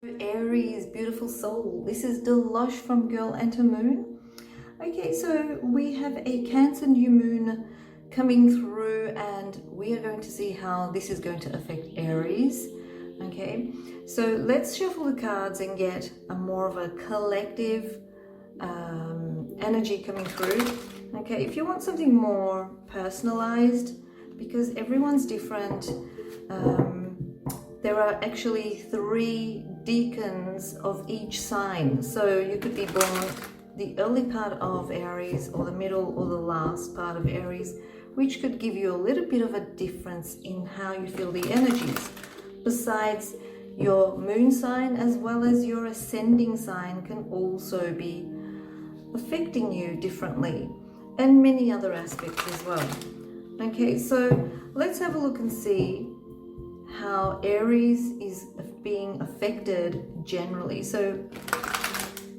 Aries, beautiful soul. This is Dilosh from Girl Enter Moon. Okay, so we have a Cancer new moon coming through, and we are going to see how this is going to affect Aries. Okay, so let's shuffle the cards and get a more of a collective energy coming through. Okay, if you want something more personalized, because everyone's different, there are actually 3 decans of each sign. So you could be born the early part of Aries or the middle or the last part of Aries, which could give you a little bit of a difference in how you feel the energies. Besides, your moon sign as well as your ascending sign can also be affecting you differently, and many other aspects as well. Okay, so let's have a look and see how Aries is being affected generally. So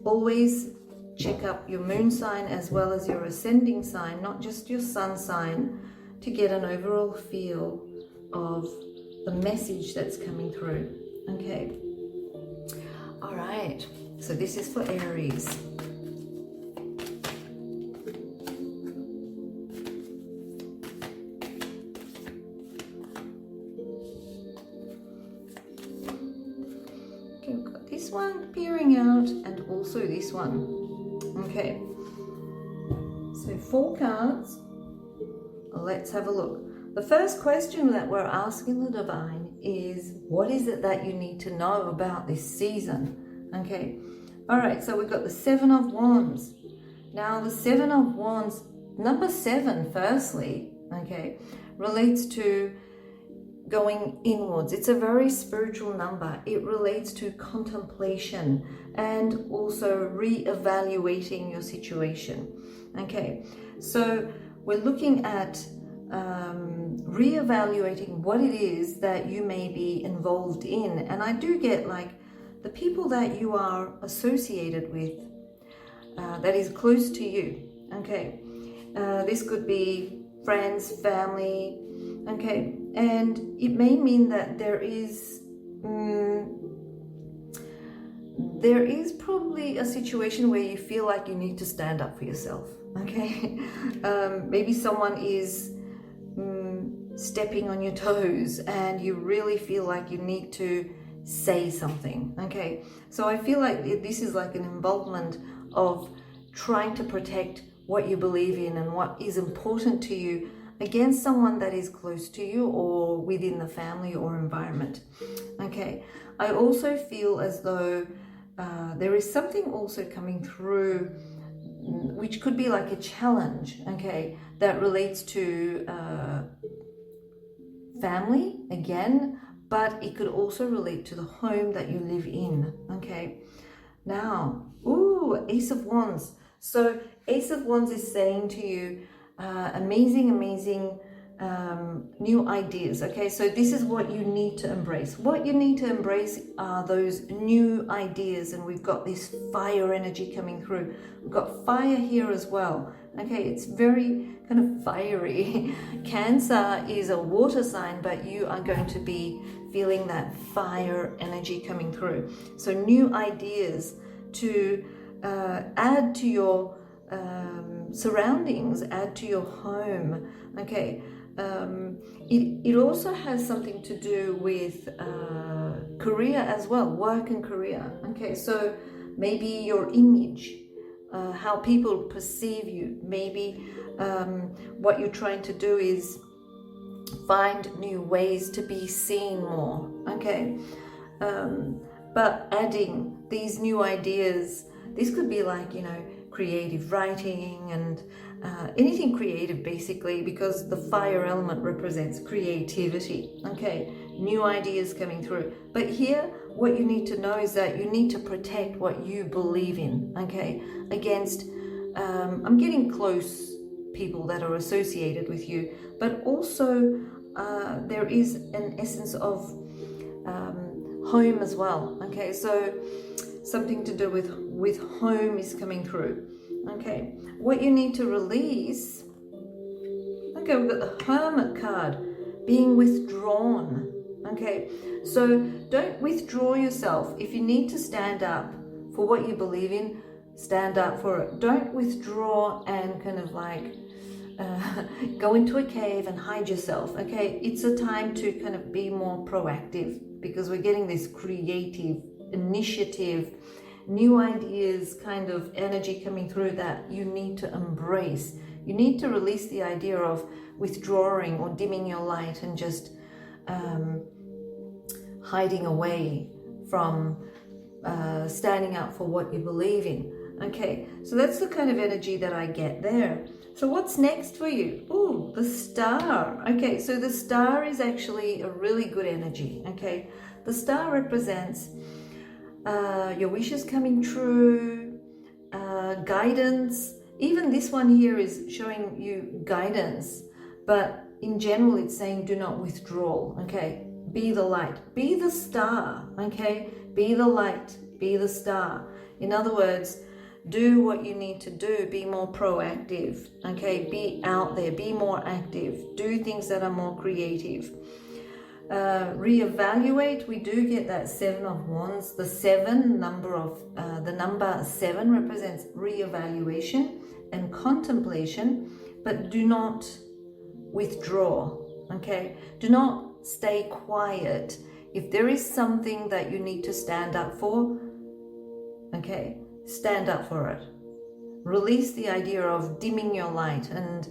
always check up your moon sign as well as your ascending sign, not just your sun sign, to get an overall feel of the message that's coming through. Okay, all right, so this is for Aries. We've got this one peering out and also this one. Okay, so 4 cards. Let's have a look. The first question that we're asking the divine is, what is it that you need to know about this season? Okay, all right, so we've got the 7 of Wands. Now the 7 of Wands, number 7 firstly, okay, relates to going inwards. It's a very spiritual number. It relates to contemplation and also re-evaluating your situation. Okay, so we're looking at re-evaluating what it is that you may be involved in. And I do get like the people that you are associated with, that is close to you. Okay, this could be friends, family. Okay, and it may mean that there is probably a situation where you feel like you need to stand up for yourself. Okay, maybe someone is stepping on your toes and you really feel like you need to say something. Okay, so I feel like this is like an involvement of trying to protect what you believe in and what is important to you against someone that is close to you or within the family or environment. Okay, I also feel as though there is something also coming through which could be like a challenge, okay, that relates to family again, but it could also relate to the home that you live in. Okay, now, ooh, Ace of Wands. So Ace of Wands is saying to you, amazing new ideas. Okay, so this is what you need to embrace. What you need to embrace are those new ideas, and we've got this fire energy coming through. We've got fire here as well. Okay, it's very kind of fiery. Cancer is a water sign, but you are going to be feeling that fire energy coming through. So new ideas to add to your surroundings, add to your home. Okay, it also has something to do with career as well, work and career. Okay, so maybe your image, how people perceive you. Maybe what you're trying to do is find new ways to be seen more. Okay, but adding these new ideas, this could be like, you know, creative writing and anything creative basically, because the fire element represents creativity. Okay, new ideas coming through. But here what you need to know is that you need to protect what you believe in, okay, against I'm getting close people that are associated with you, but also there is an essence of home as well. Okay, so something to do with home is coming through. Okay, what you need to release. Okay, we've got the Hermit card, being withdrawn. Okay, so don't withdraw yourself. If you need to stand up for what you believe in, stand up for it. Don't withdraw and kind of like go into a cave and hide yourself. Okay, it's a time to kind of be more proactive, because we're getting this creative initiative, new ideas kind of energy coming through that you need to embrace. You need to release the idea of withdrawing or dimming your light and just hiding away from standing up for what you believe in. Okay, so that's the kind of energy that I get there. So what's next for you? Oh, the star. Okay, so the star is actually a really good energy. Okay, the star represents your wishes coming true, guidance. Even this one here is showing you guidance, but in general it's saying do not withdraw. Okay, be the light, be the star. Okay, be the light, be the star. In other words, do what you need to do, be more proactive. Okay, be out there, be more active, do things that are more creative. Reevaluate. We do get that 7 of Wands. The number 7 represents reevaluation and contemplation, but do not withdraw. Okay, do not stay quiet. If there is something that you need to stand up for, okay, stand up for it. Release the idea of dimming your light and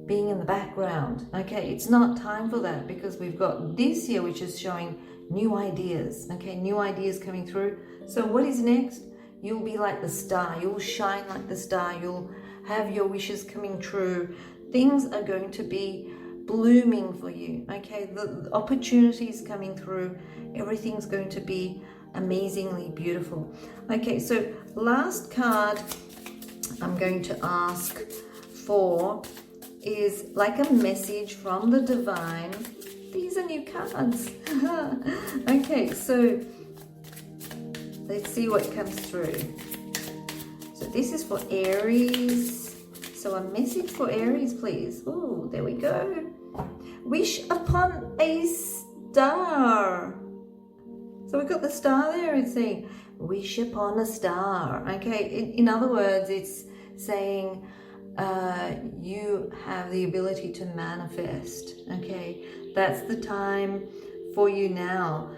being in the background. Okay, it's not time for that, because we've got this here which is showing new ideas. Okay, new ideas coming through. So what is next? You'll be like the star. You'll shine like the star. You'll have your wishes coming true. Things are going to be blooming for you. Okay, the opportunities coming through. Everything's going to be amazingly beautiful. Okay, so last card I'm going to ask for is like a message from the divine. These are new cards. Okay, so let's see what comes through. So this is for Aries. So a message for Aries, please. Oh, there we go. Wish upon a star. So we've got the star there. It's saying wish upon a star. Okay, in other words, it's saying you have the ability to manifest. Okay, that's the time for you now.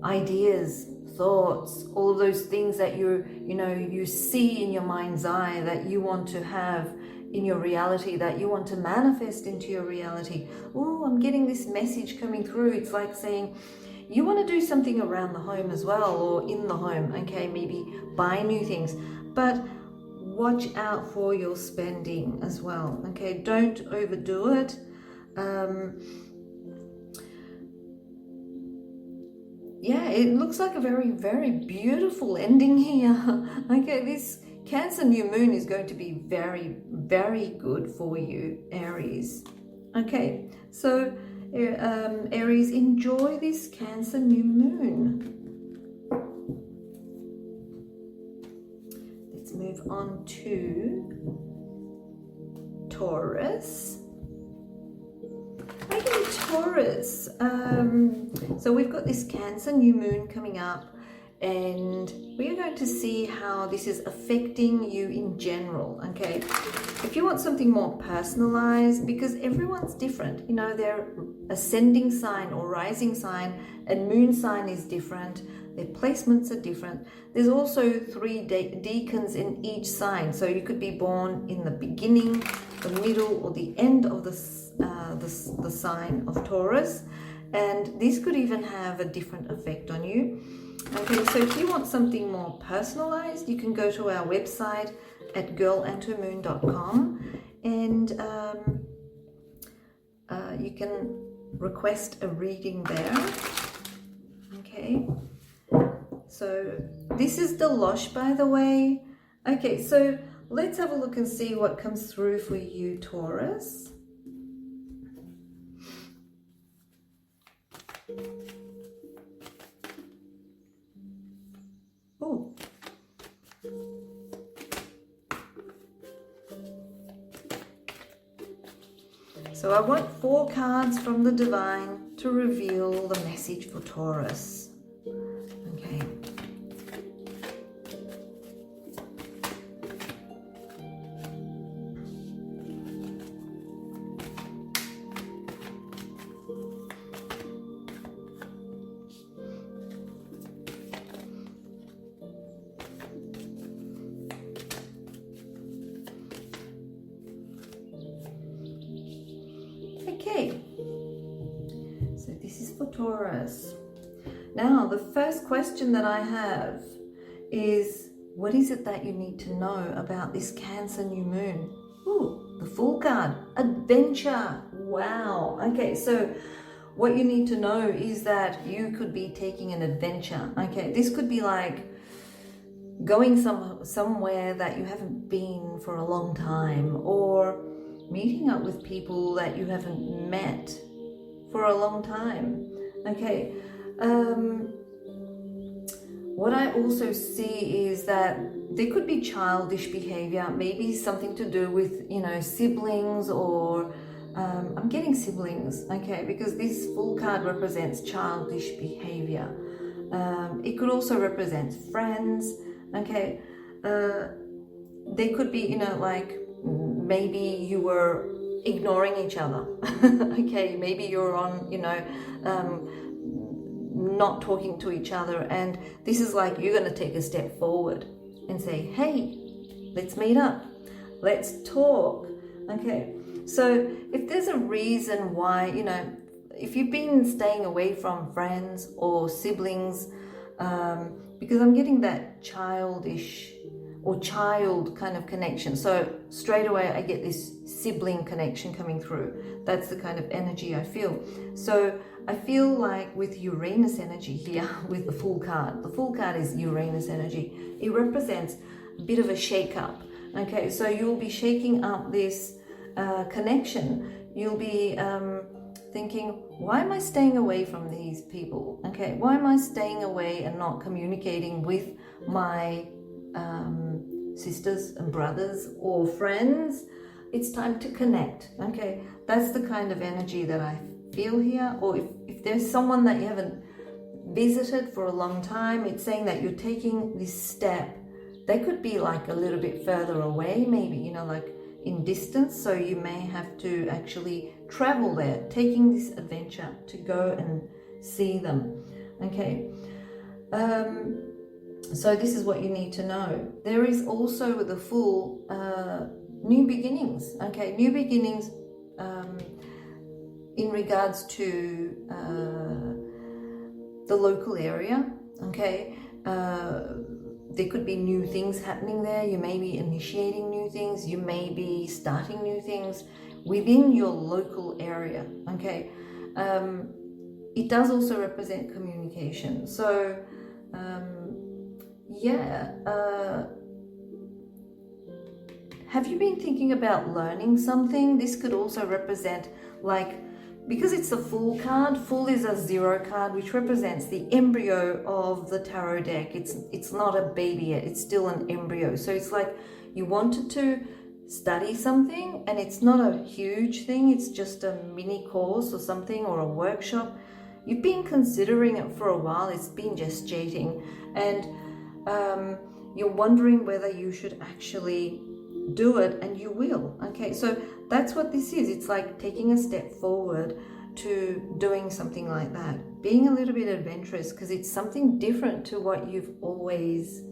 Ideas, thoughts, all of those things that you see in your mind's eye that you want to have in your reality, that you want to manifest into your reality. Oh, I'm getting this message coming through. It's like saying you want to do something around the home as well, or in the home. Okay, maybe buy new things, but watch out for your spending as well. Okay, don't overdo it. Yeah, it looks like a very, very beautiful ending here. Okay, this Cancer new moon is going to be very, very good for you, Aries. Okay, so Aries, enjoy this Cancer new moon. Let's move on to Taurus. Okay, Taurus. So we've got this Cancer new moon coming up, and we are going to see how this is affecting you in general. Okay, if you want something more personalized, because everyone's different, you know, their ascending sign or rising sign and moon sign is different, their placements are different. There's also 3 decans in each sign, so you could be born in the beginning, the middle, or the end of the sign of Taurus, and this could even have a different effect on you. Okay, so if you want something more personalized, you can go to our website at girlandhermoon.com, and you can request a reading there. Okay, so this is Dilosh, by the way. Okay, so let's have a look and see what comes through for you, Taurus. Oh. So I want 4 cards from the divine to reveal the message for Taurus. Okay. Okay, so this is for Taurus. Now, the first question that I have is, what is it that you need to know about this Cancer new moon? Ooh, the Fool card, adventure. Wow. Okay, so what you need to know is that you could be taking an adventure. Okay, this could be like going somewhere that you haven't been for a long time, or meeting up with people that you haven't met for a long time. Okay, what I also see is that there could be childish behavior, maybe something to do with, you know, siblings, or I'm getting siblings, okay, because this Fool card represents childish behavior. It could also represent friends, okay. There could be, you know, like maybe you were ignoring each other. Okay, maybe you're on, you know, not talking to each other, and this is like you're going to take a step forward and say, hey, let's meet up, let's talk. Okay, so if there's a reason why, you know, if you've been staying away from friends or siblings, because I'm getting that childish or child kind of connection. So straight away I get this sibling connection coming through. That's the kind of energy I feel. So I feel like with Uranus energy here, with the Fool card is Uranus energy. It represents a bit of a shake-up. Okay, so you'll be shaking up this connection. You'll be thinking, why am I staying away from these people? Okay, why am I staying away and not communicating with my sisters and brothers or friends? It's time to connect. Okay, that's the kind of energy that I feel here. Or if there's someone that you haven't visited for a long time, it's saying that you're taking this step. They could be like a little bit further away, maybe, you know, like in distance, so you may have to actually travel there, taking this adventure to go and see them. Okay, so this is what you need to know. There is also with the Fool, new beginnings. Okay, new beginnings in regards to the local area. Okay, there could be new things happening there. You may be initiating new things. You may be starting new things within your local area. Okay, it does also represent communication. So yeah, have you been thinking about learning something? This could also represent, like, because it's a Fool card, Fool is a 0 card, which represents the embryo of the tarot deck. It's not a baby yet, it's still an embryo. So it's like you wanted to study something, and it's not a huge thing, it's just a mini course or something, or a workshop. You've been considering it for a while, it's been gestating, and you're wondering whether you should actually do it, and you will. Okay, so that's what this is. It's like taking a step forward to doing something like that, being a little bit adventurous, because it's something different to what you've always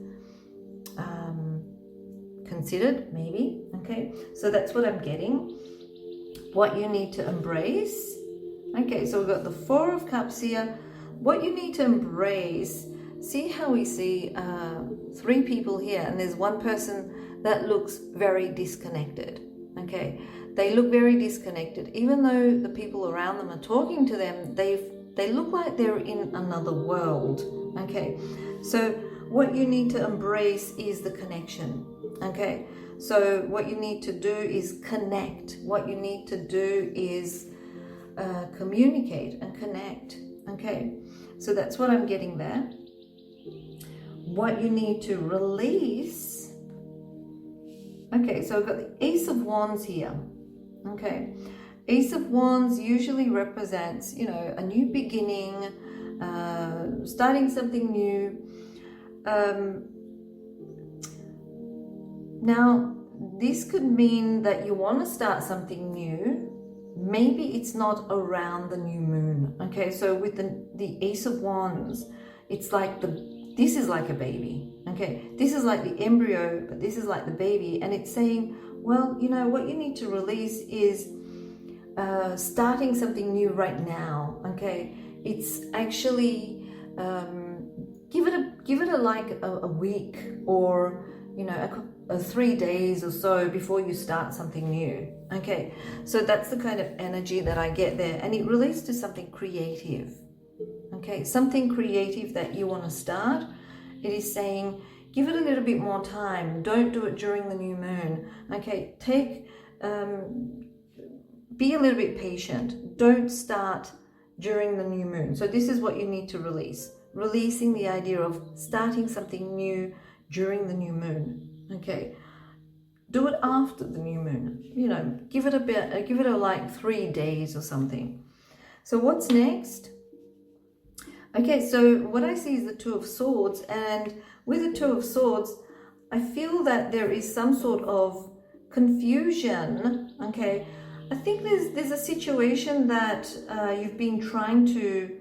considered, maybe. Okay, so that's what I'm getting, what you need to embrace. Okay, so we've got the 4 of Cups here. What you need to embrace, see how we see 3 people here, and there's one person that looks very disconnected. Okay, they look very disconnected, even though the people around them are talking to them. They look like they're in another world. Okay, so what you need to embrace is the connection. Okay, so what you need to do is connect. What you need to do is communicate and connect. Okay, so that's what I'm getting there. What you need to release. Okay, so I've got the Ace of Wands here. Okay, Ace of Wands usually represents, you know, a new beginning, starting something new. Now, this could mean that you want to start something new. Maybe it's not around the new moon. Okay, so with the Ace of Wands, it's like this is like a baby. Okay, this is like the embryo, but this is like the baby, and it's saying, well, you know, what you need to release is starting something new right now. Okay, it's actually give it a week, or you know, a 3 days or so before you start something new. Okay, so that's the kind of energy that I get there, and it relates to something creative. Okay, something creative that you want to start. It is saying, give it a little bit more time. Don't do it during the new moon. Okay, be a little bit patient. Don't start during the new moon. So this is what you need to release. Releasing the idea of starting something new during the new moon. Okay, do it after the new moon. You know, give it like 3 days or something. So what's next? Okay, so what I see is the Two of Swords, and with the Two of Swords, I feel that there is some sort of confusion. Okay, I think there's a situation that you've been trying to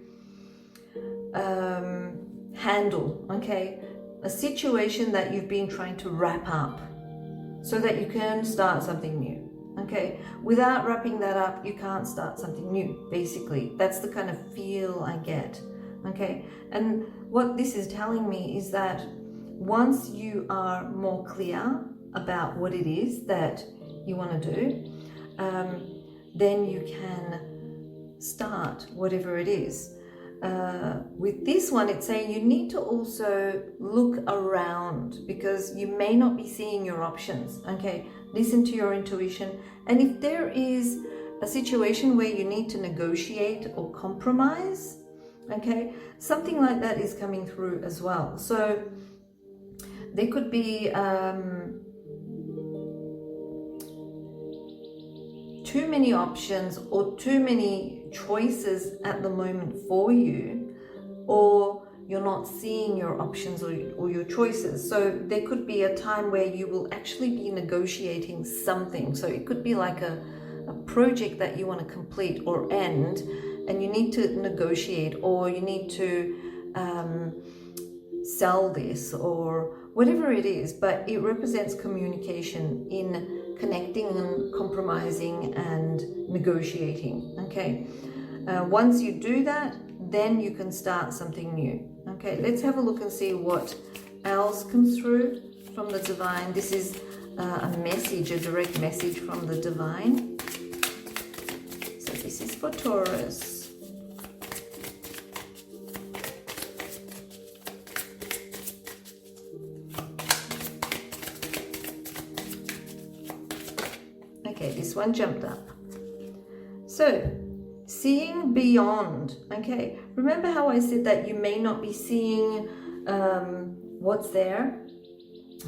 handle. Okay, a situation that you've been trying to wrap up so that you can start something new. Okay, without wrapping that up, you can't start something new. Basically, that's the kind of feel I get. Okay, and what this is telling me is that once you are more clear about what it is that you want to do, then you can start whatever it is. With this one, it's saying you need to also look around, because you may not be seeing your options. Okay, listen to your intuition, and if there is a situation where you need to negotiate or compromise, okay, something like that is coming through as well. So there could be too many options or too many choices at the moment for you, or you're not seeing your options or your choices. So there could be a time where you will actually be negotiating something. So it could be like a project that you want to complete or end, and you need to negotiate, or you need to sell this, or whatever it is, but it represents communication in connecting and compromising and negotiating. Okay, once you do that, then you can start something new. Okay, let's have a look and see what else comes through from the divine. This is a message, a direct message from the divine. So this is for Taurus. Okay, this one jumped up. So, seeing beyond. Okay, remember how I said that you may not be seeing what's there?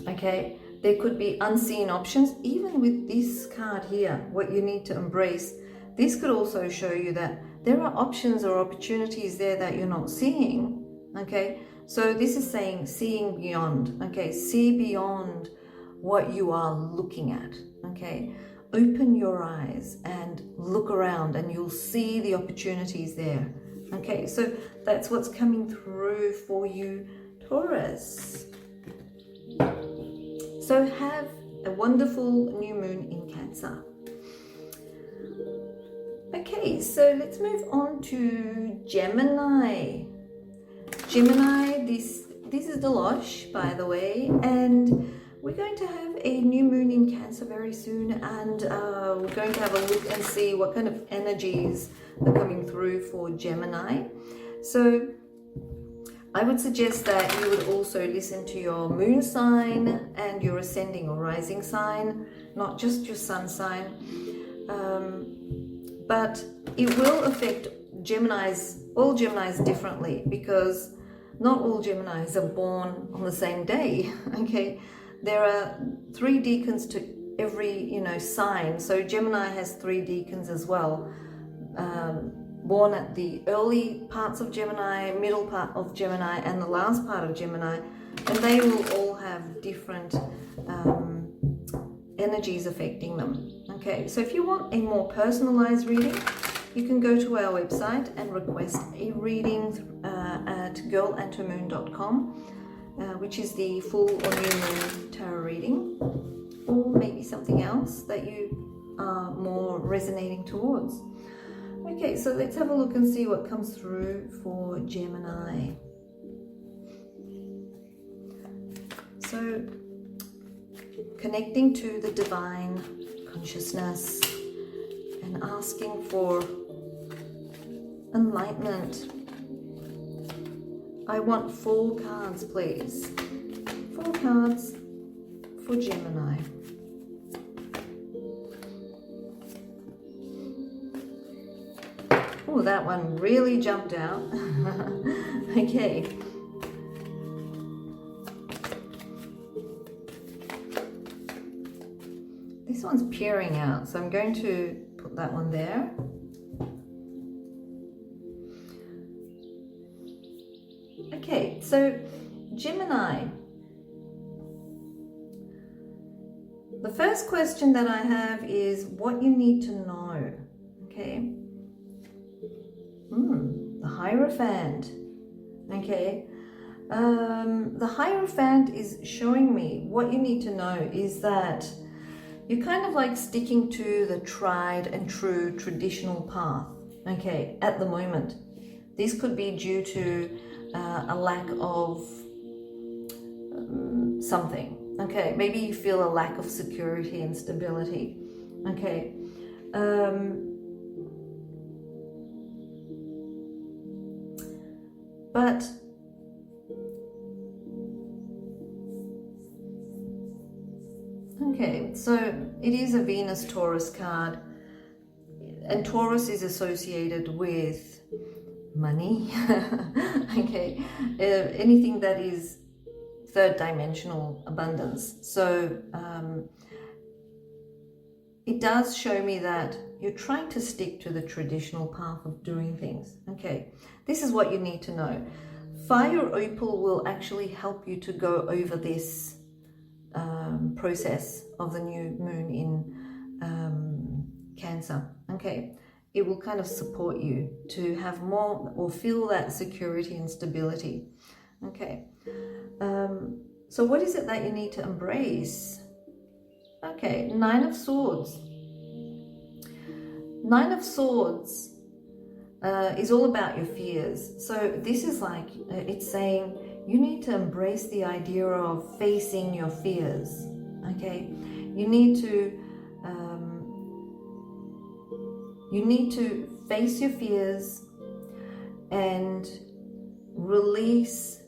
Okay, there could be unseen options. Even with this card here, what you need to embrace, this could also show you that there are options or opportunities there that you're not seeing. Okay, so this is saying seeing beyond. Okay, see beyond what you are looking at. Okay, open your eyes and look around, and you'll see the opportunities there. Okay, so that's what's coming through for you, Taurus. So have a wonderful new moon in Cancer. Okay, so let's move on to Gemini. Gemini, this is Dilosh, by the way, and we're going to have a new moon in Cancer very soon, and we're going to have a look and see what kind of energies are coming through for Gemini. So I would suggest that you would also listen to your moon sign and your ascending or rising sign, not just your sun sign. But it will affect all Geminis differently, because not all Geminis are born on the same day. Okay, there are 3 decans to every sign. So Gemini has 3 decans as well, born at the early parts of Gemini, middle part of Gemini, and the last part of Gemini, and they will all have different energies affecting them. Okay, so if you want a more personalized reading, you can go to our website and request a reading at girlandtomoon.com, which is the full or new moon tarot reading, or maybe something else that you are more resonating towards. Okay, so let's have a look and see what comes through for Gemini. So, connecting to the divine consciousness and asking for enlightenment. I want 4 cards, please. 4 cards for Gemini. Oh, that one really jumped out. Okay. This one's peering out, so I'm going to put that one there. Okay, so Gemini. The first question that I have is what you need to know. Okay. The Hierophant. Okay. The Hierophant is showing me what you need to know is that you're kind of like sticking to the tried and true traditional path, okay, at the moment. This could be due to a lack of something, okay? Maybe you feel a lack of security and stability, okay? But okay, so it is a Venus-Taurus card, and Taurus is associated with money, okay, anything that is third dimensional abundance. So it does show me that you're trying to stick to the traditional path of doing things. Okay, this is what you need to know. Fire Opal will actually help you to go over this process of the new moon in Cancer. Okay, it will kind of support you to have more or feel that security and stability. Okay, so what is it that you need to embrace? Okay, 9 of Swords. 9 of Swords is all about your fears. So this is like, it's saying you need to embrace the idea of facing your fears. Okay, you need to face your fears and release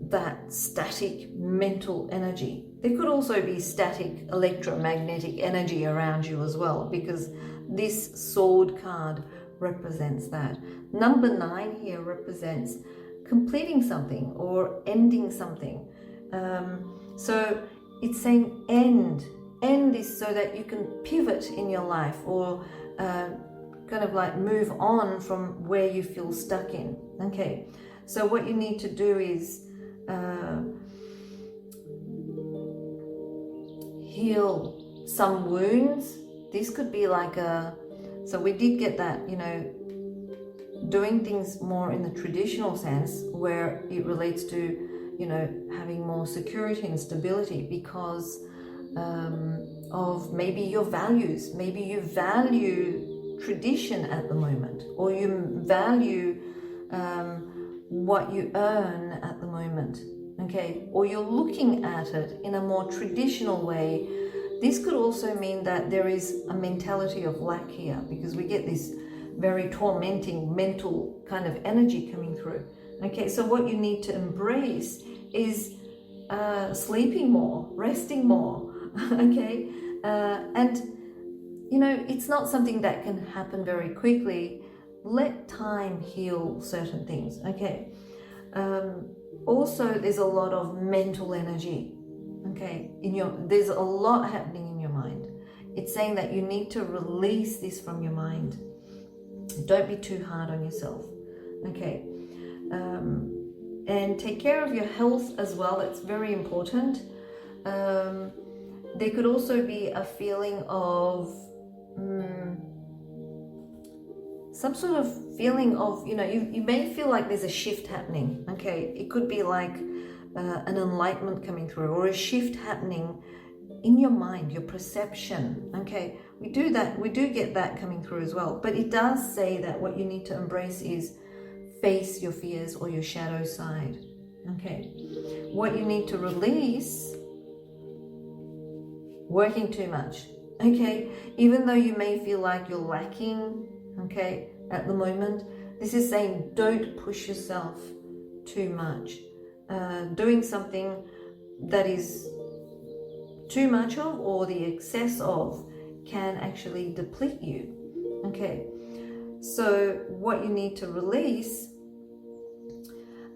that static mental energy. There could also be static electromagnetic energy around you as well, because this sword card represents that. Number 9 here represents completing something or ending something. So it's saying end. End is so that you can pivot in your life or kind of like move on from where you feel stuck in. Okay, so what you need to do is heal some wounds. This could be like so we did get that, you know, doing things more in the traditional sense where it relates to, you know, having more security and stability because of maybe your values. Maybe you value tradition at the moment, or you value what you earn at the moment, okay, or you're looking at it in a more traditional way. This could also mean that there is a mentality of lack here, because we get this very tormenting mental kind of energy coming through. Okay, so what you need to embrace is sleeping more, resting more, okay, and you know, it's not something that can happen very quickly. Let time heal certain things, okay. Also, there's a lot of mental energy, Okay, there's a lot happening in your mind. It's saying that you need to release this from your mind. Don't be too hard on yourself. Okay, and take care of your health as well. It's very important. There could also be a feeling of some sort of feeling of, you may feel like there's a shift happening. Okay, it could be like an enlightenment coming through, or a shift happening in your mind, your perception. Okay, we do get that coming through as well. But it does say that what you need to embrace is face your fears or your shadow side. Okay, what you need to release, working too much. Okay, even though you may feel like you're lacking, okay, at the moment, this is saying don't push yourself too much. Doing something that is too much of, or the excess of, can actually deplete you. Okay, so what you need to release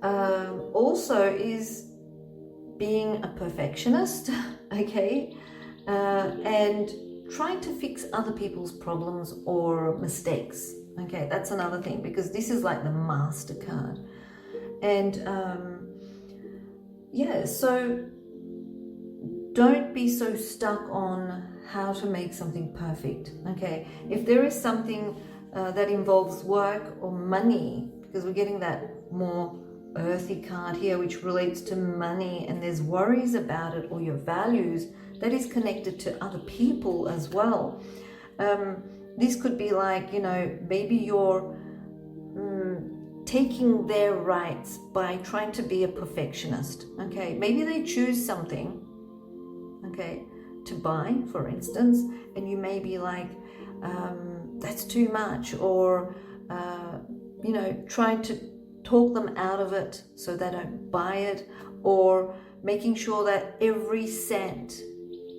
also is being a perfectionist. Okay, and trying to fix other people's problems or mistakes. Okay, that's another thing, because this is like the Master card. And so don't be so stuck on how to make something perfect. Okay, if there is something that involves work or money, because we're getting that more earthy card here, which relates to money, and there's worries about it, or your values, that is connected to other people as well. This could be like, maybe you're taking their rights by trying to be a perfectionist. Okay, maybe they choose something, okay, to buy, for instance, and you may be like, that's too much, or trying to talk them out of it so they don't buy it, or making sure that every cent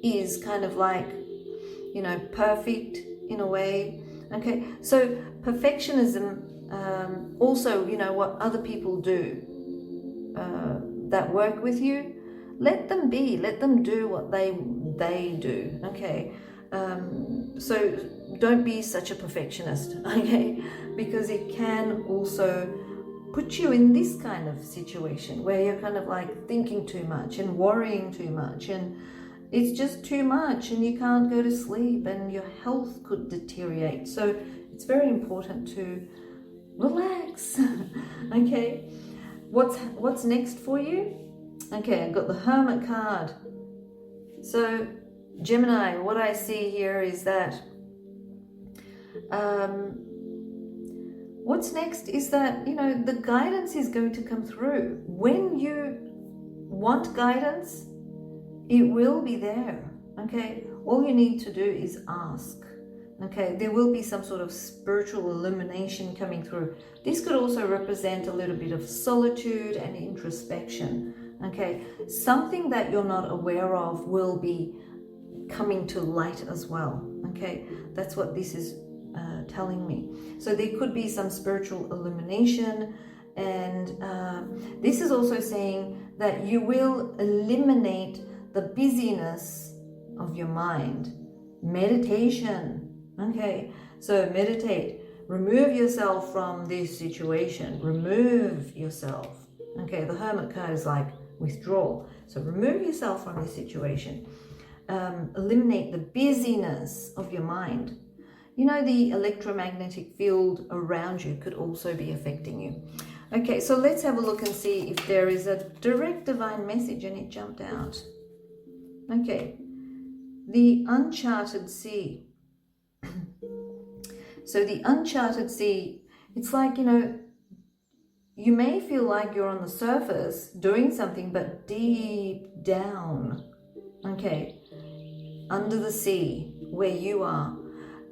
is kind of like, perfect in a way. Okay, so perfectionism, also, what other people do that work with you, let them do what they do. Okay, so don't be such a perfectionist. Okay, because it can also put you in this kind of situation where you're kind of like thinking too much and worrying too much, and it's just too much, and you can't go to sleep, and your health could deteriorate. So it's very important to relax. Okay, what's next for you? Okay, I've got the Hermit card. So Gemini, what I see here is that what's next is that, the guidance is going to come through. When you want guidance, it will be there. Okay, all you need to do is ask. Okay, there will be some sort of spiritual illumination coming through. This could also represent a little bit of solitude and introspection. Okay, something that you're not aware of will be coming to light as well. Okay, that's what this is telling me. So there could be some spiritual illumination, and this is also saying that you will eliminate the busyness of your mind. Meditation. Okay, so meditate. Remove yourself from this situation. Remove yourself. Okay, the Hermit card is like withdrawal. So remove yourself from this situation. Eliminate the busyness of your mind. The electromagnetic field around you could also be affecting you. Okay, so let's have a look and see if there is a direct divine message, and it jumped out. Okay, the uncharted sea. So the uncharted sea, it's like, you may feel like you're on the surface doing something, but deep down, okay, under the sea where you are,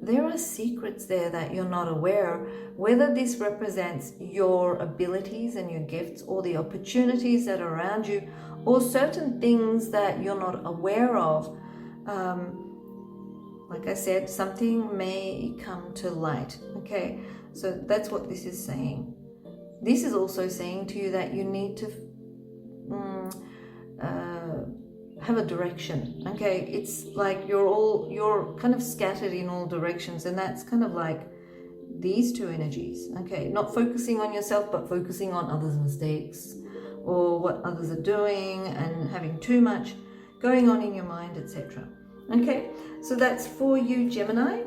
there are secrets there that you're not aware, whether this represents your abilities and your gifts, or the opportunities that are around you, or certain things that you're not aware of. Like I said, something may come to light. Okay, so that's what this is saying. This is also saying to you that you need to have a direction. Okay, it's like you're kind of scattered in all directions, and that's kind of like these two energies. Okay, not focusing on yourself, but focusing on others' mistakes or what others are doing, and having too much going on in your mind, etc. Okay, so that's for you, Gemini.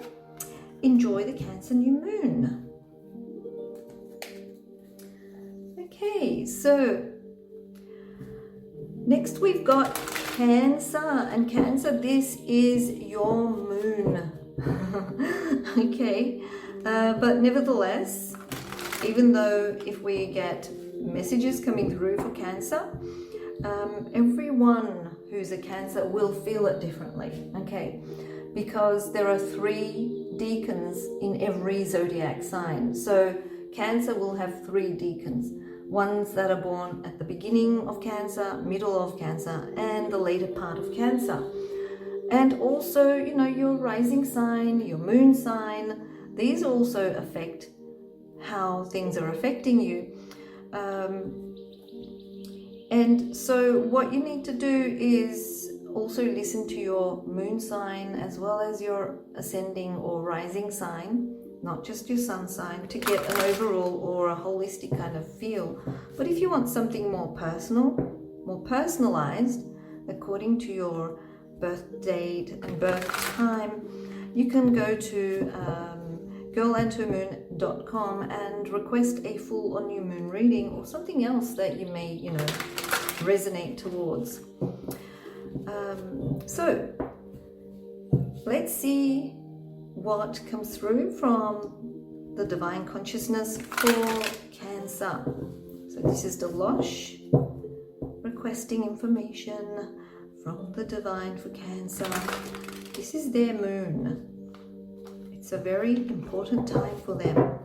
Enjoy the Cancer new moon. Okay, so next we've got Cancer, and Cancer, this is your moon. Okay, but nevertheless, even though if we get messages coming through for Cancer, everyone who's a Cancer will feel it differently. Okay, because there are 3 decans in every zodiac sign. So Cancer will have 3 decans. Ones that are born at the beginning of Cancer, middle of Cancer, and the later part of Cancer. And also, you know, your rising sign, your moon sign, these also affect how things are affecting you. And so what you need to do is also listen to your moon sign as well as your ascending or rising sign, not just your sun sign, to get an overall or a holistic kind of feel. But if you want something more personal, more personalized, according to your birth date and birth time, you can go to girlandhermoon.com and request a full or new moon reading, or something else that you may, you know, resonate towards. So let's see what comes through from the divine consciousness for Cancer. So this is Dilosh requesting information from the divine for Cancer. This is their moon. It's a very important time for them.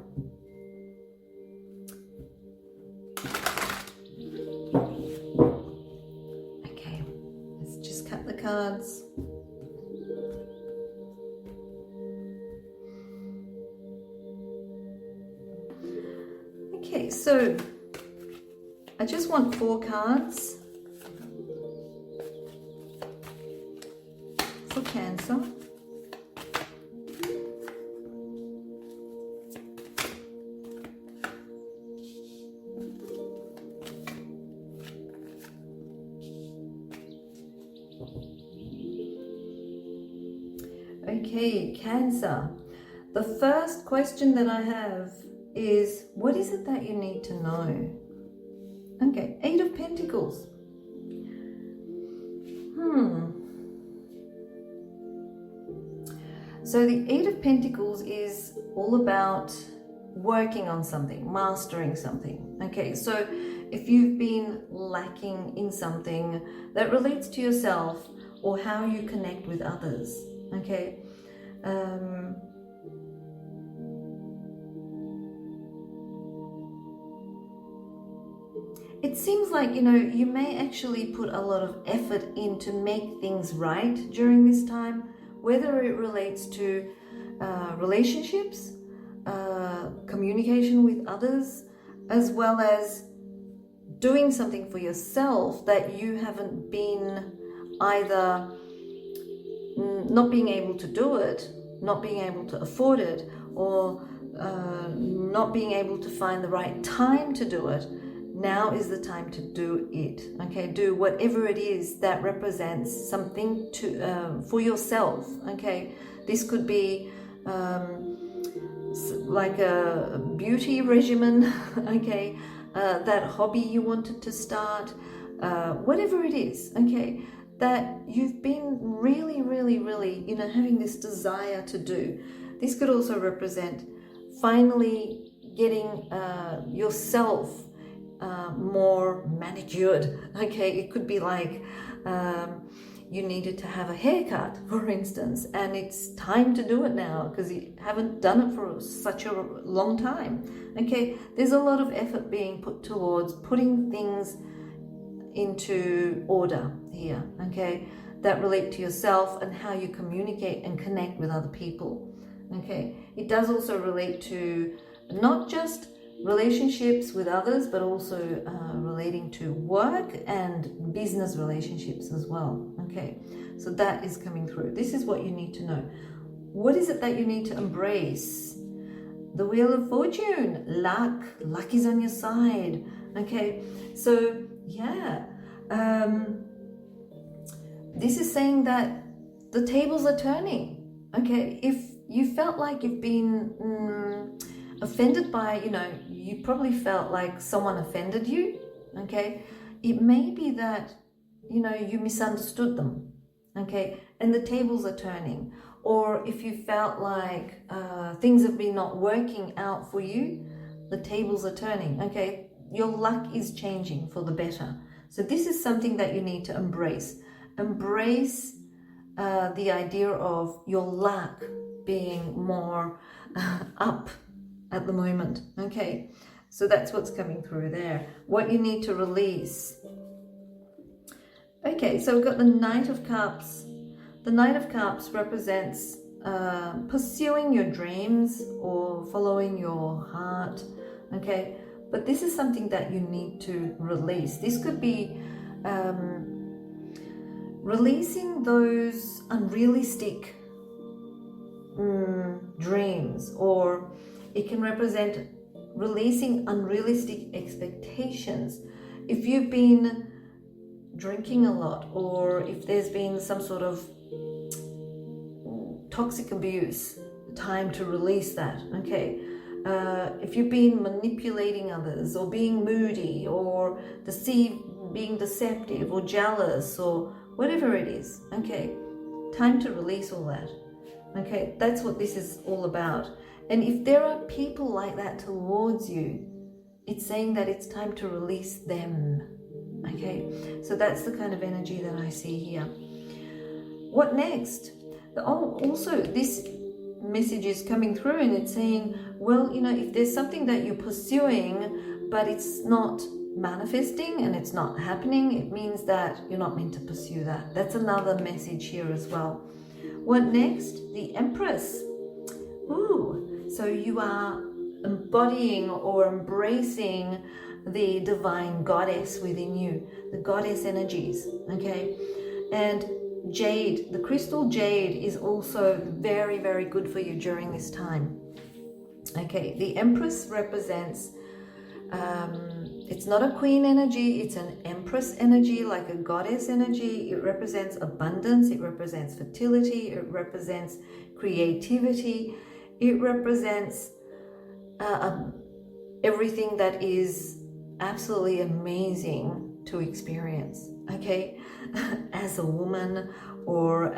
Okay, let's just cut the cards. Okay, so I just want 4 cards for Cancer. Okay, Cancer. The first question that I have is, what is it that you need to know? Okay, 8 of Pentacles. So the 8 of Pentacles is all about working on something, mastering something. Okay, so if you've been lacking in something that relates to yourself or how you connect with others, okay, it seems like, you know, you may actually put a lot of effort in to make things right during this time, whether it relates to relationships, communication with others, as well as doing something for yourself that you haven't been either not being able to do it, not being able to afford it, or not being able to find the right time to do it. Now is the time to do it. Okay, do whatever it is that represents something to for yourself. Okay, this could be like a beauty regimen. Okay, that hobby you wanted to start, whatever it is. Okay, that you've been really, you know, having this desire to do. This could also represent finally getting yourself more manicured. Okay, it could be like you needed to have a haircut, for instance, and it's time to do it now because you haven't done it for such a long time. Okay, there's a lot of effort being put towards putting things into order here, okay, that relate to yourself and how you communicate and connect with other people. Okay, it does also relate to not just relationships with others, but also relating to work and business relationships as well. Okay, so that is coming through. This is what you need to know. What is it that you need to embrace? The Wheel of Fortune, luck. Luck is on your side. Okay, so yeah, this is saying that the tables are turning. Okay, if you felt like you've been offended by, you probably felt like someone offended you. Okay, it may be that, you misunderstood them. Okay, and the tables are turning. Or if you felt like things have been not working out for you, the tables are turning. Okay, your luck is changing for the better. So this is something that you need to embrace. Embrace the idea of your luck being more up at the moment. Okay, so that's what's coming through there. What you need to release. Okay, so we've got the Knight of Cups. The Knight of Cups represents pursuing your dreams or following your heart, okay? But this is something that you need to release. This could be releasing those unrealistic dreams, or it can represent releasing unrealistic expectations. If you've been drinking a lot, or if there's been some sort of toxic abuse, time to release that. Okay, if you've been manipulating others, or being moody, or being deceptive, or jealous, or whatever it is, okay, time to release all that. Okay, that's what this is all about. And if there are people like that towards you, it's saying that it's time to release them. Okay, so that's the kind of energy that I see here. What next? Also, this message is coming through and it's saying, well, if there's something that you're pursuing, but it's not manifesting and it's not happening, it means that you're not meant to pursue that. That's another message here as well. What next? The Empress. Ooh, so you are embodying or embracing the divine goddess within you, the goddess energies, okay? And jade, the crystal jade, is also very, very good for you during this time. Okay, the Empress represents, it's not a queen energy, it's an Empress energy, like a goddess energy. It represents abundance, it represents fertility, it represents creativity, it represents everything that is absolutely amazing to experience, okay? As a woman, or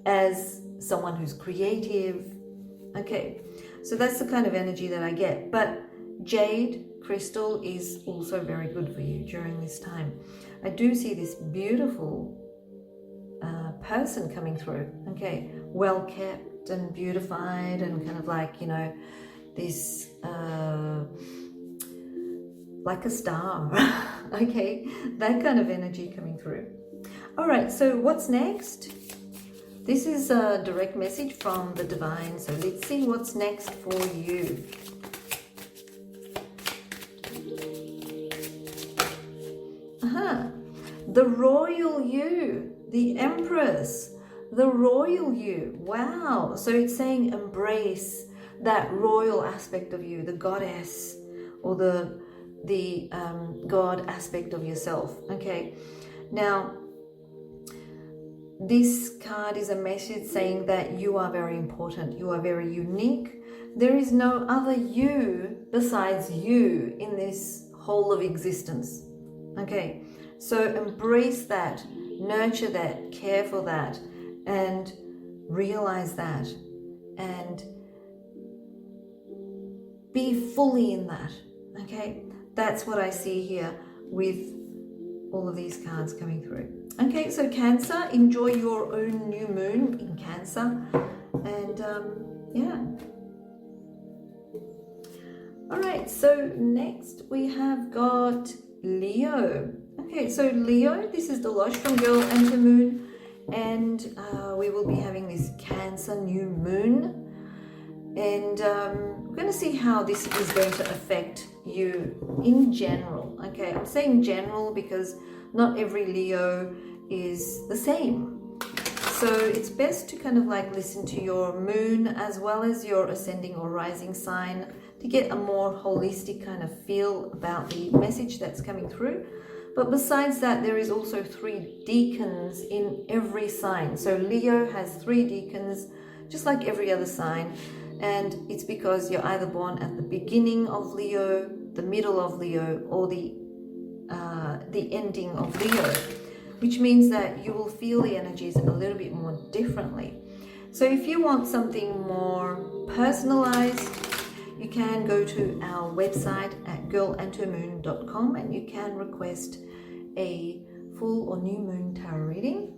as someone who's creative, okay? So that's the kind of energy that I get. But jade crystal is also very good for you during this time. I do see this beautiful person coming through, okay? Well kept and beautified, and kind of like, this like a star. Okay, that kind of energy coming through. All right, so what's next? This is a direct message from the divine, so let's see what's next for you. The royal you, the Empress, the royal you. Wow, so it's saying embrace that royal aspect of you, the goddess, or the God aspect of yourself. Okay, now this card is a message saying that you are very important, you are very unique. There is no other you besides you in this whole of existence. Okay, so embrace that, nurture that, care for that, and realize that, and be fully in that. Okay, that's what I see here with all of these cards coming through. Okay, so Cancer, enjoy your own new moon in Cancer. And yeah. All right, so next we have got Leo. Okay, so Leo, this is Dilosh from Girl and the Moon. And we will be having this Cancer new moon. And we're going to see how this is going to affect you in general. Okay, I'm saying general because not every Leo is the same. So it's best to kind of like listen to your moon as well as your ascending or rising sign to get a more holistic kind of feel about the message that's coming through. But besides that, there is also 3 decans in every sign. So Leo has 3 decans, just like every other sign. And it's because you're either born at the beginning of Leo, the middle of Leo, or the ending of Leo, which means that you will feel the energies a little bit more differently. So if you want something more personalized, you can go to our website at girlandhermoon.com and you can request a full or new moon tarot reading.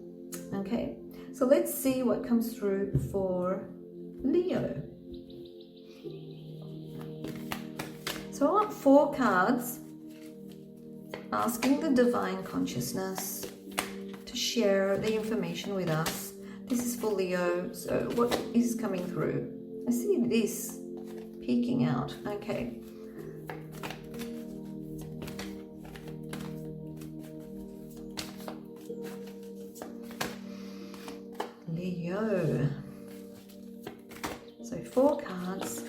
Okay, so let's see what comes through for Leo. So I want 4 cards asking the divine consciousness to share the information with us. This is for Leo, so what is coming through? I see this peeking out. Okay. Leo. So 4 cards.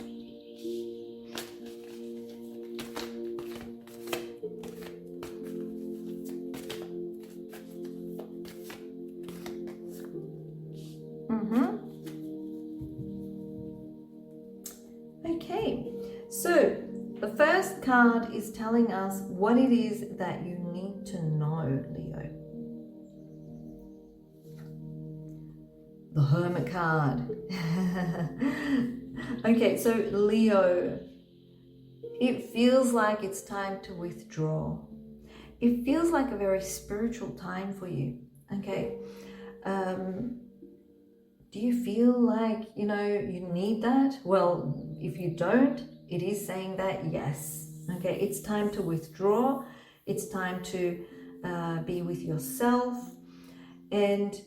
Okay, so the first card is telling us what it is that you need to know, Leo. The Hermit card. Okay, so Leo, it feels like it's time to withdraw. It feels like a very spiritual time for you, okay? Do you feel like, you need that? Well, if you don't, it is saying that yes. Okay, it's time to withdraw. It's time to be with yourself. And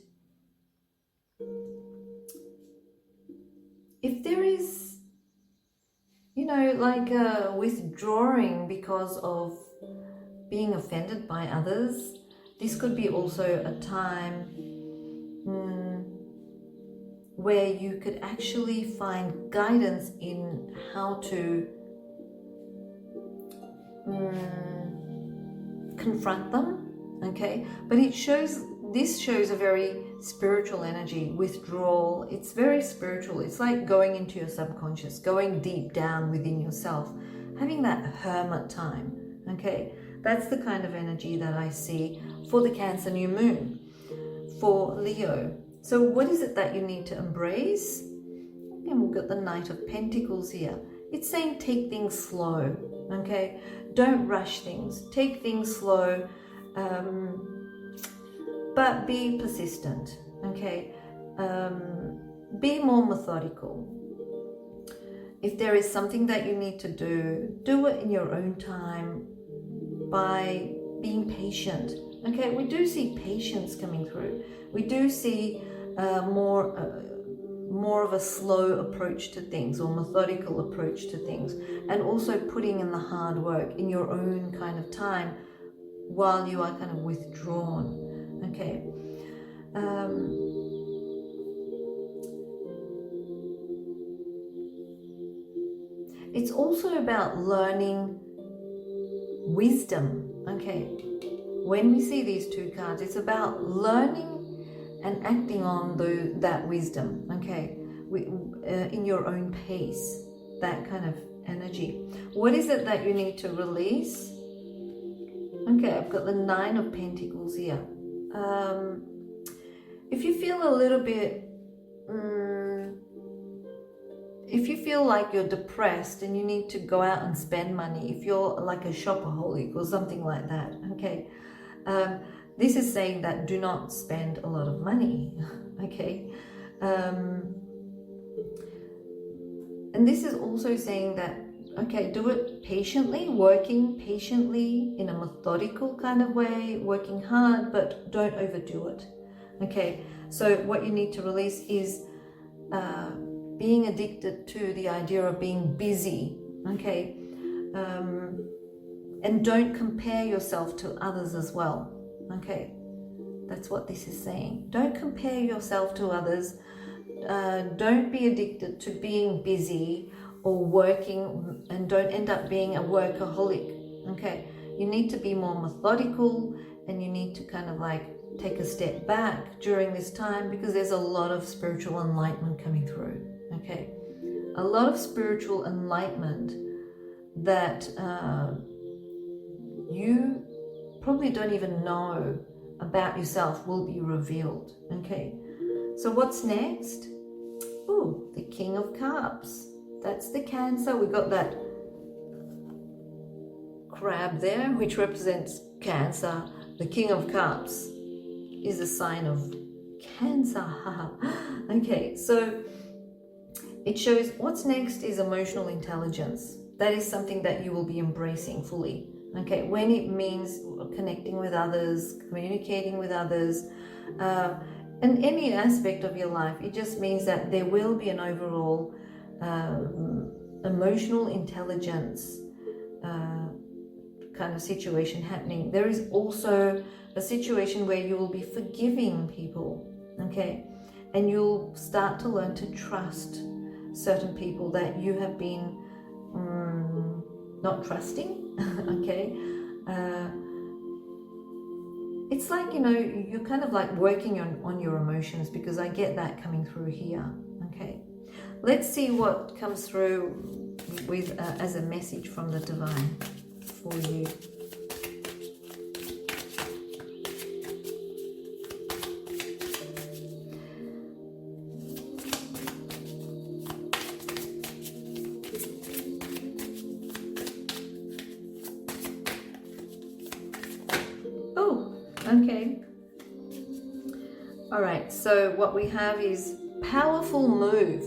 if there is, like withdrawing because of being offended by others, this could be also a time where you could actually find guidance in how to confront them, okay? But this shows a very spiritual energy, withdrawal. It's very spiritual. It's like going into your subconscious, going deep down within yourself, having that hermit time, okay? That's the kind of energy that I see for the Cancer new moon, for Leo. So what is it that you need to embrace? And we've got the Knight of Pentacles here. It's saying take things slow, okay? Don't rush things. Take things slow, but be persistent, okay? Be more methodical. If there is something that you need to do it in your own time by being patient, okay? We do see patience coming through. We do see more of a slow approach to things, or methodical approach to things, and also putting in the hard work in your own kind of time while you are kind of withdrawn, okay? It's also about learning wisdom, okay? When we see these 2 cards, it's about learning and acting on that wisdom, okay, in your own pace, that kind of energy. What is it that you need to release? Okay, I've got the 9 of Pentacles here. If you feel a little bit, if you feel like you're depressed and you need to go out and spend money, if you're like a shopaholic or something like that, okay, this is saying that do not spend a lot of money, okay? And this is also saying that, okay, do it patiently, working patiently in a methodical kind of way, working hard, but don't overdo it, okay? So what you need to release is being addicted to the idea of being busy, okay? And don't compare yourself to others as well. Okay, that's what this is saying. Don't compare yourself to others. Don't be addicted to being busy or working, and don't end up being a workaholic. Okay, you need to be more methodical, and you need to kind of like take a step back during this time, because there's a lot of spiritual enlightenment coming through. Okay, a lot of spiritual enlightenment that you probably don't even know about yourself will be revealed. Okay, so what's next? Oh, the King of Cups. That's the Cancer. We got that crab there, which represents Cancer. The King of Cups is a sign of Cancer. Okay, so it shows what's next is emotional intelligence. That is something that you will be embracing fully. Okay, when it means connecting with others, communicating with others, in any aspect of your life, it just means that there will be an overall emotional intelligence kind of situation happening. There is also a situation where you will be forgiving people, okay, and you'll start to learn to trust certain people that you have been not trusting. Okay, it's like, you know, you're kind of like working on your emotions, because I get that coming through here. Okay, let's see what comes through with as a message from the divine for you. Okay. All right, so what we have is powerful move.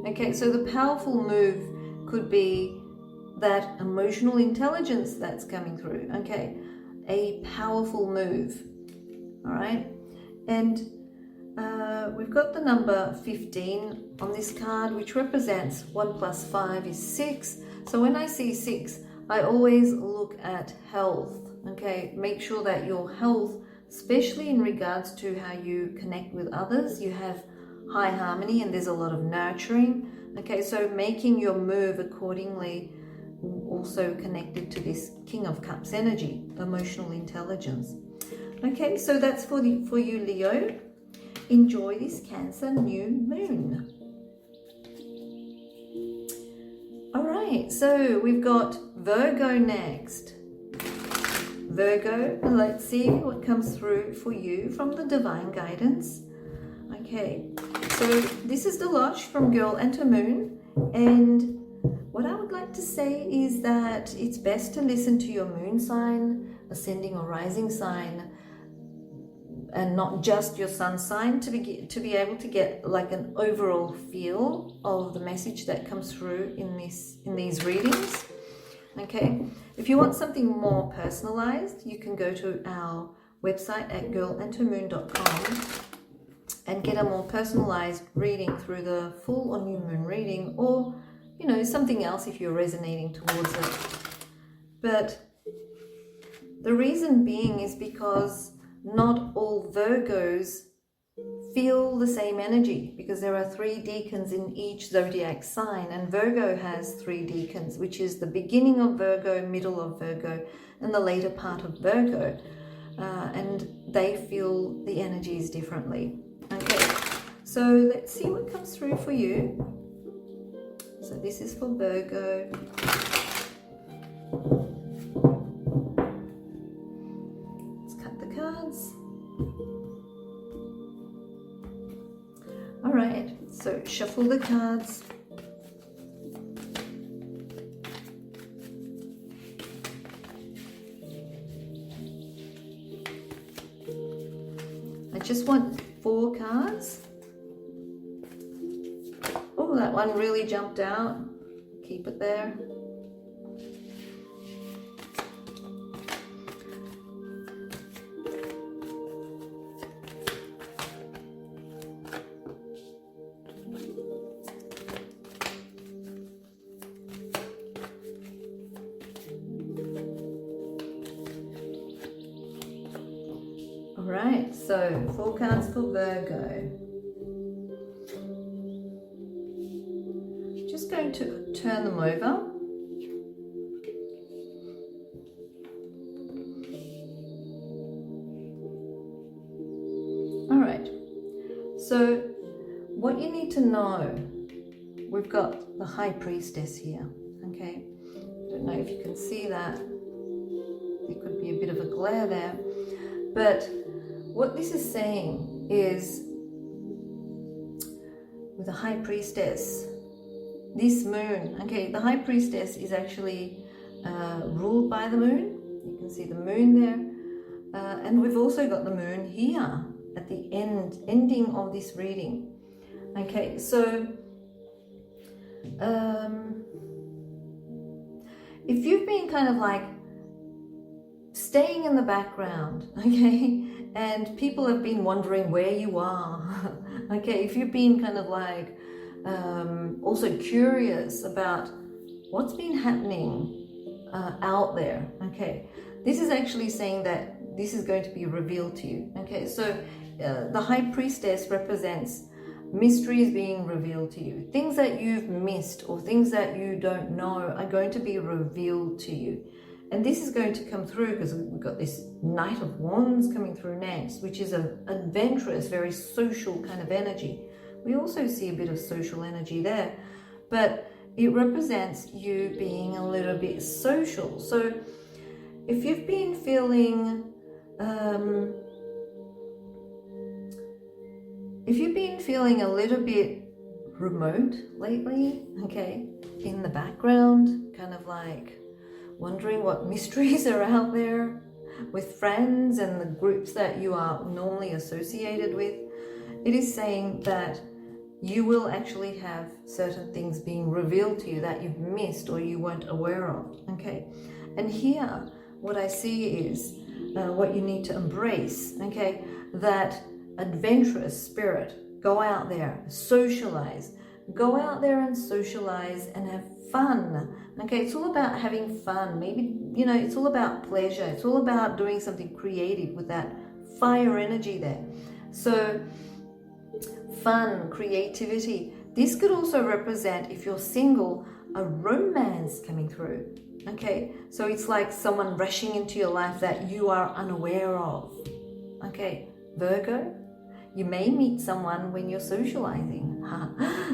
Okay, so the powerful move could be that emotional intelligence that's coming through. Okay, a powerful move. All right, and we've got the number 15 on this card, which represents 1 + 5 is 6. So when I see 6, I always look at health. Okay, make sure that your health, especially in regards to how you connect with others, you have high harmony and there's a lot of nurturing. Okay, so making your move accordingly, also connected to this King of Cups energy, emotional intelligence. Okay, so that's for you, Leo. Enjoy this Cancer new moon. All right, so we've got Virgo next. Virgo, let's see what comes through for you from the divine guidance. Okay, so this is Dilosh from Girl and to Moon, and what I would like to say is that it's best to listen to your moon sign, ascending or rising sign, and not just your sun sign, to be able to get like an overall feel of the message that comes through in these readings. Okay, if you want something more personalized, you can go to our website at girlandtomoon.com and get a more personalized reading through the full or new moon reading, or, you know, something else if you're resonating towards it. But the reason being is because not all Virgos feel the same energy, because there are 3 decans in each zodiac sign, and Virgo has 3 decans, which is the beginning of Virgo, middle of Virgo, and the later part of Virgo, and they feel the energies differently. Okay, so let's see what comes through for you. So this is for Virgo. Let's cut the cards. All right, so shuffle the cards. I just want 4 cards. Oh, that one really jumped out. Keep it there. right, so 4 cards for Virgo. Just going to turn them over. All right, so what you need to know, we've got the High Priestess here, okay? I don't know if you can see that. There could be a bit of a glare there. But what this is saying is, with the High Priestess, this moon, okay, the High Priestess is actually ruled by the moon. You can see the moon there. And we've also got the moon here at the ending of this reading. Okay, so if you've been kind of like staying in the background, okay, and people have been wondering where you are, okay, if you've been kind of like also curious about what's been happening out there, okay, this is actually saying that this is going to be revealed to you. Okay, so the High Priestess represents mysteries being revealed to you. Things that you've missed or things that you don't know are going to be revealed to you. And this is going to come through because we've got this Knight of Wands coming through next, which is an adventurous, very social kind of energy. We also see a bit of social energy there, but it represents you being a little bit social. So if you've been feeling a little bit remote lately, okay, in the background, kind of like wondering what mysteries are out there with friends and the groups that you are normally associated with, it is saying that you will actually have certain things being revealed to you that you've missed or you weren't aware of, okay? And here, what I see is what you need to embrace, okay? That adventurous spirit. Go out there, socialize. Go out there and socialize and have fun. Okay, it's all about having fun. Maybe, you know, it's all about pleasure. It's all about doing something creative with that fire energy there. So, fun, creativity. This could also represent, if you're single, a romance coming through. Okay, so it's like someone rushing into your life that you are unaware of. Okay, Virgo, you may meet someone when you're socializing.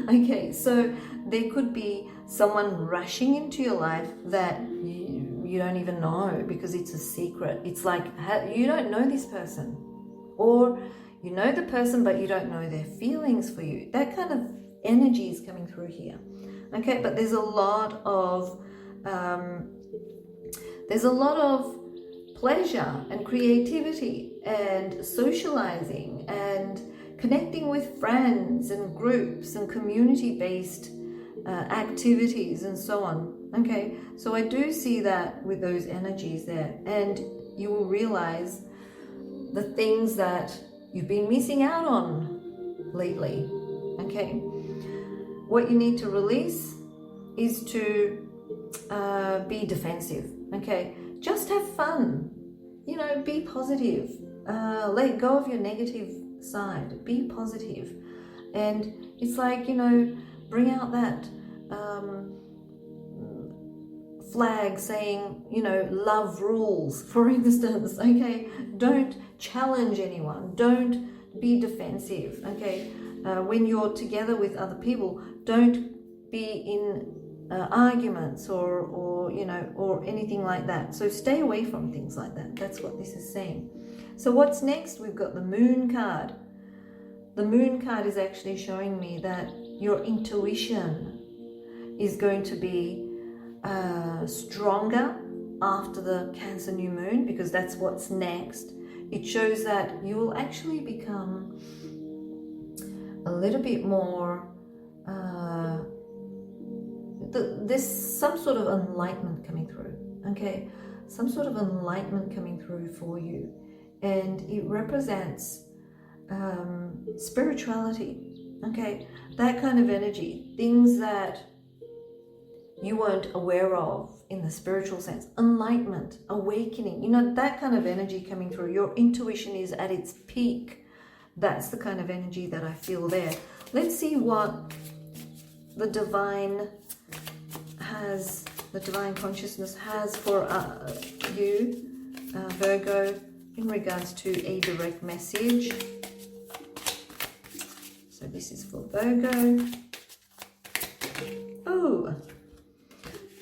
Okay, so there could be someone rushing into your life that you don't even know because it's a secret. It's like you don't know this person, or you know the person but you don't know their feelings for you. That kind of energy is coming through here. Okay, but there's a lot of pleasure and creativity and socializing and connecting with friends and groups and community-based activities and so on. Okay, so I do see that with those energies there, and you will realize the things that you've been missing out on lately. Okay, what you need to release is to be defensive. Okay, just have fun, you know, be positive, let go of your negative side, be positive. And it's like, you know, bring out that flag saying, you know, love rules, for instance. Okay, don't challenge anyone, don't be defensive. Okay, when you're together with other people, don't be in arguments or you know, or anything like that. So stay away from things like that. That's what this is saying. So what's next? We've got the Moon card. The Moon card is actually showing me that your intuition is going to be stronger after the Cancer new moon, because that's what's next. It shows that you will actually become a little bit more there's some sort of enlightenment coming through. Okay, some sort of enlightenment coming through for you, and it represents spirituality. Okay, that kind of energy, things that you weren't aware of in the spiritual sense. Enlightenment, awakening, you know, that kind of energy coming through. Your intuition is at its peak. That's the kind of energy that I feel there. Let's see what the divine consciousness has for you, Virgo, in regards to a direct message. So this is for Virgo. Oh,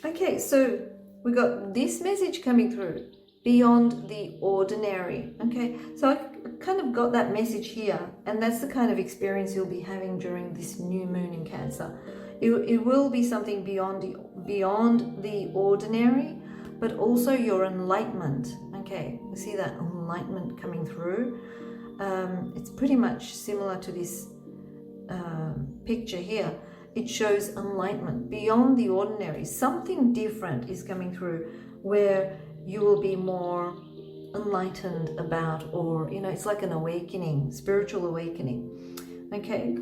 okay, so we got this message coming through, beyond the ordinary. Okay, so I kind of got that message here, and that's the kind of experience you'll be having during this new moon in Cancer. It will be something beyond the ordinary, but also your enlightenment. Okay, you see that enlightenment coming through. It's pretty much similar to this picture here. It shows enlightenment beyond the ordinary. Something different is coming through where you will be more enlightened about, or, you know, it's like an awakening, spiritual awakening. Okay,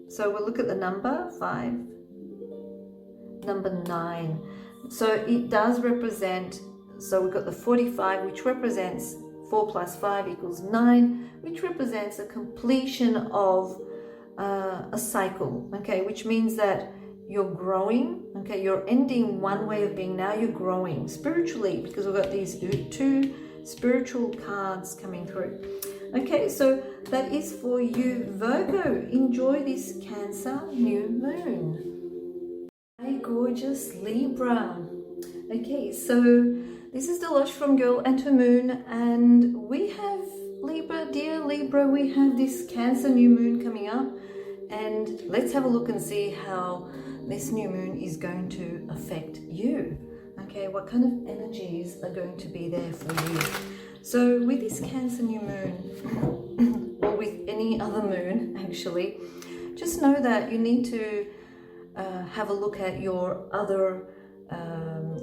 so we'll look at the number 5, number 9. So it does represent, so we've got the 45, which represents 4 plus 5 equals 9, which represents a completion of a cycle. Okay, which means that you're growing. Okay, you're ending one way of being, now you're growing spiritually, because we've got these 2 spiritual cards coming through. Okay, so that is for you, Virgo. Enjoy this Cancer new moon. Hi, gorgeous Libra. Okay, so this is Dilosh from Girl and Her Moon, and we have Libra, dear Libra, we have this Cancer new moon coming up, and let's have a look and see how this new moon is going to affect you. Okay, what kind of energies are going to be there for you? So with this Cancer new moon, or with any other moon actually, just know that you need to have a look at your other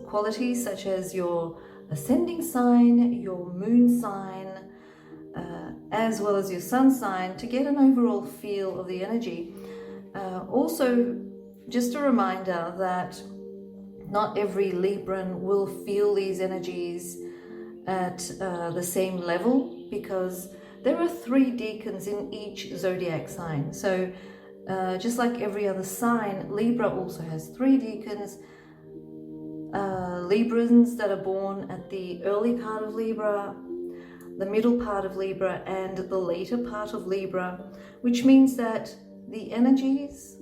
qualities, such as your ascending sign, your moon sign, as well as your sun sign, to get an overall feel of the energy. Also, just a reminder that not every Libran will feel these energies at the same level, because there are 3 decans in each zodiac sign. So just like every other sign, Libra also has 3 decans. Librans that are born at the early part of Libra, the middle part of Libra, and the later part of Libra, which means that the energies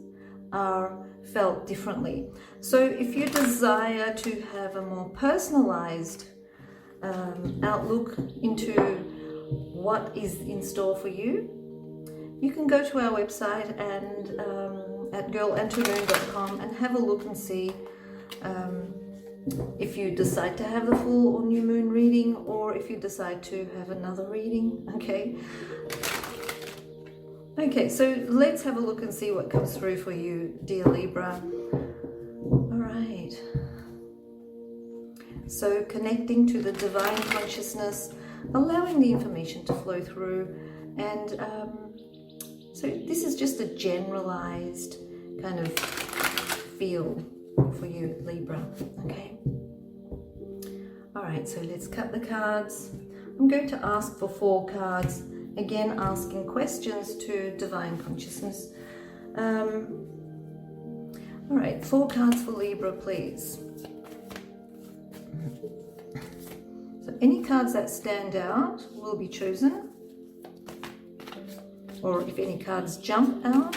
are felt differently. So if you desire to have a more personalized outlook into what is in store for you, you can go to our website and at girlandtomoon.com and have a look and see if you decide to have the full or new moon reading, or if you decide to have another reading. Okay, so let's have a look and see what comes through for you, dear Libra. All right, so connecting to the divine consciousness, allowing the information to flow through, and so this is just a generalized kind of feel for you, Libra. Okay, all right, so let's cut the cards. I'm going to ask for 4 cards, again asking questions to divine consciousness. All right, 4 cards for Libra, please. So any cards that stand out will be chosen, or if any cards jump out,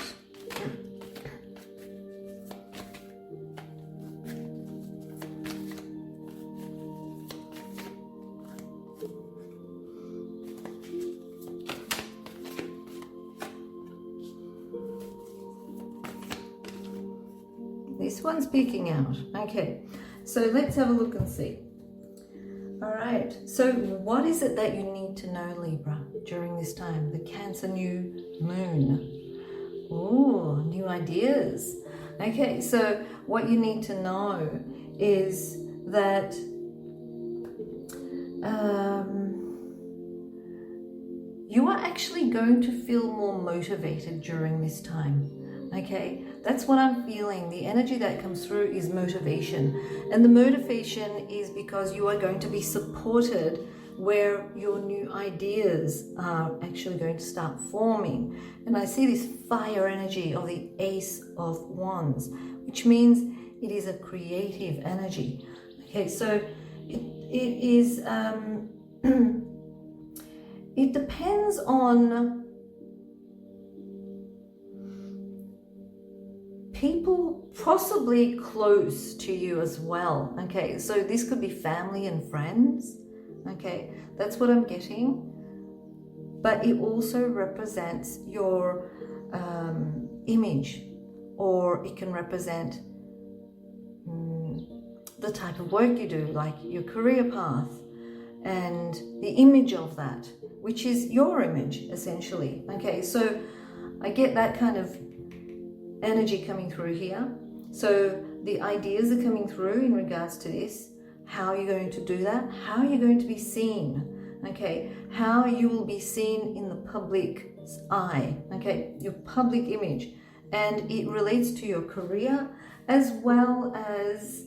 this one's peeking out. Okay, so let's have a look and see. All right, so what is it that you need to know, Libra, during this time, the Cancer new moon? Oh, new ideas. Okay, so what you need to know is that you are actually going to feel more motivated during this time. Okay, that's what I'm feeling. The energy that comes through is motivation. And the motivation is because you are going to be supported where your new ideas are actually going to start forming. And I see this fire energy of the Ace of Wands, which means it is a creative energy. Okay, so it is, it depends on people possibly close to you as well. Okay, so this could be family and friends. Okay, that's what I'm getting. But it also represents your image, or it can represent the type of work you do, like your career path and the image of that, which is your image essentially. Okay, so I get that kind of energy coming through here. So the ideas are coming through in regards to this. How are you going to do that? How are you going to be seen? Okay, how you will be seen in the public's eye. Okay, your public image. And it relates to your career as well as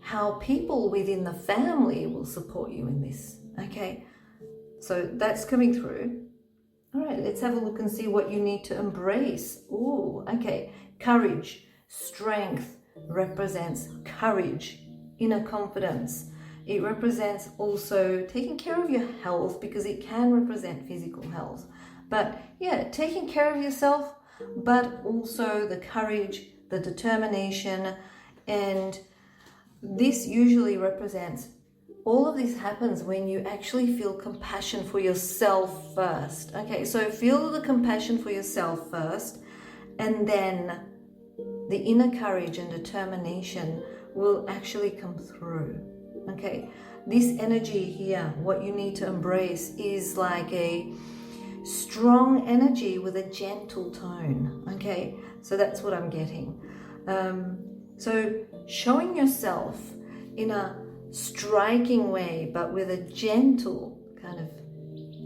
how people within the family will support you in this. Okay, so that's coming through. All right, let's have a look and see what you need to embrace. Ooh, okay, courage, strength represents courage, inner confidence. It represents also taking care of your health, because it can represent physical health. But yeah, taking care of yourself, but also the courage, the determination, and this usually represents, all of this happens when you actually feel compassion for yourself first. Okay, so feel the compassion for yourself first, and then the inner courage and determination will actually come through. Okay, this energy here, what you need to embrace is like a strong energy with a gentle tone. Okay, so that's what I'm getting. So showing yourself in a striking way, but with a gentle kind of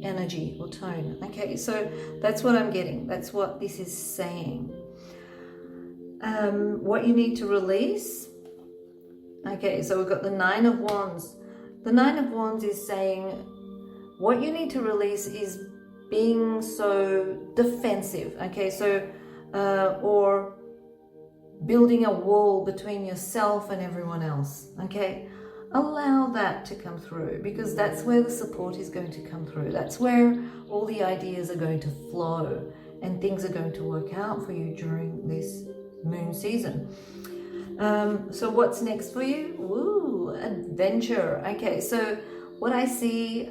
energy or tone. Okay, so that's what I'm getting. That's what this is saying. What you need to release. Okay, so we've got the Nine of Wands. The Nine of Wands is saying what you need to release is being so defensive. Okay, so or building a wall between yourself and everyone else. Okay, allow that to come through, because that's where the support is going to come through. That's where all the ideas are going to flow and things are going to work out for you during this moon season. So what's next for you? Ooh, adventure. Okay, so what I see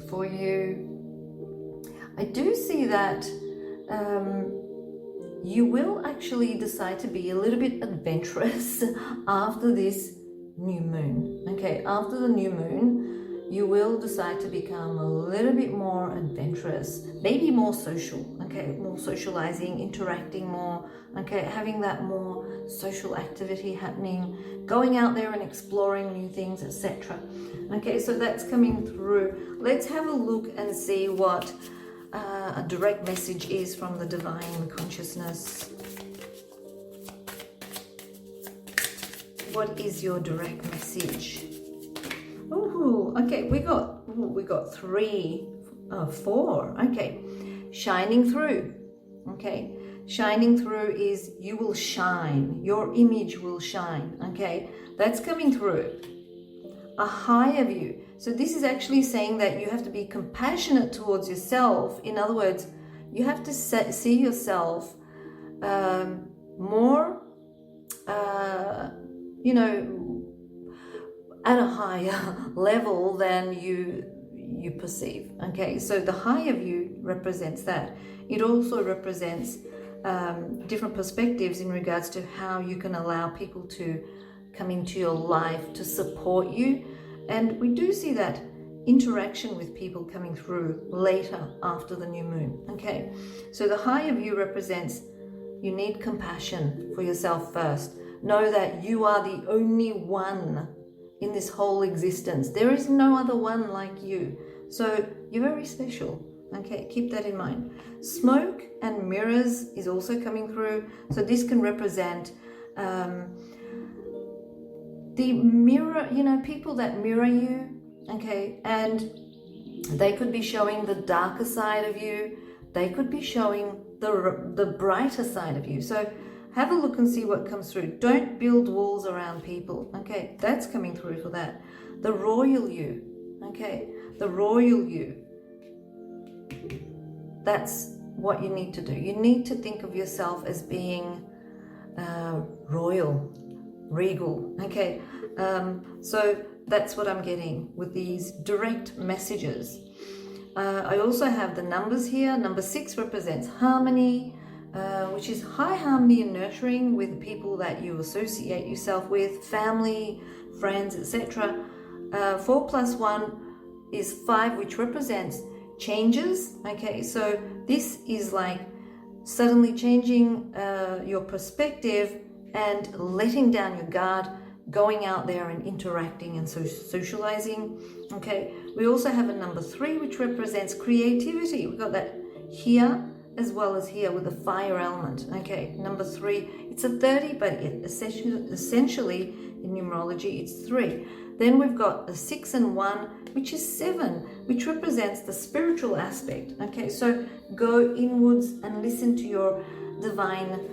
for you, I do see that you will actually decide to be a little bit adventurous after this new moon. Okay, after the new moon, you will decide to become a little bit more adventurous, maybe more social. Okay, more socializing, interacting more. Okay, having that more social activity happening, going out there and exploring new things, etc. Okay, so that's coming through. Let's have a look and see what a direct message is from the divine consciousness. What is your direct message? Oh, okay, we got 3, 4. Okay, shining through. Okay, shining through is you will shine. Your image will shine. Okay, that's coming through. A higher view. So this is actually saying that you have to be compassionate towards yourself. In other words, you have to see yourself more, you know, at a higher level than you perceive. Okay, so the higher view represents that. It also represents different perspectives in regards to how you can allow people to come into your life to support you. And we do see that interaction with people coming through later after the new moon. Okay, so the higher view represents you need compassion for yourself first. Know that you are the only one in this whole existence. There is no other one like you. So you're very special. Okay, keep that in mind. Smoke and mirrors is also coming through. So this can represent the mirror, you know, people that mirror you, okay, and they could be showing the darker side of you. They could be showing the brighter side of you. So have a look and see what comes through. Don't build walls around people. Okay, that's coming through for that. The royal you. Okay, the royal you. That's what you need to do. You need to think of yourself as being royal, regal. Okay, so that's what I'm getting with these direct messages. I also have the numbers here. Number 6 represents harmony, which is high harmony and nurturing with people that you associate yourself with, family, friends, etc. 4 + 1 is 5, which represents changes. Okay, so this is like suddenly changing your perspective and letting down your guard, going out there and interacting and socializing. Okay, we also have a number 3, which represents creativity. We've got that here as well as here with the fire element. Okay, number 3, it's a 30, but essentially in numerology it's 3. Then we've got a 6 and 1, which is 7, which represents the spiritual aspect. Okay, so go inwards and listen to your divine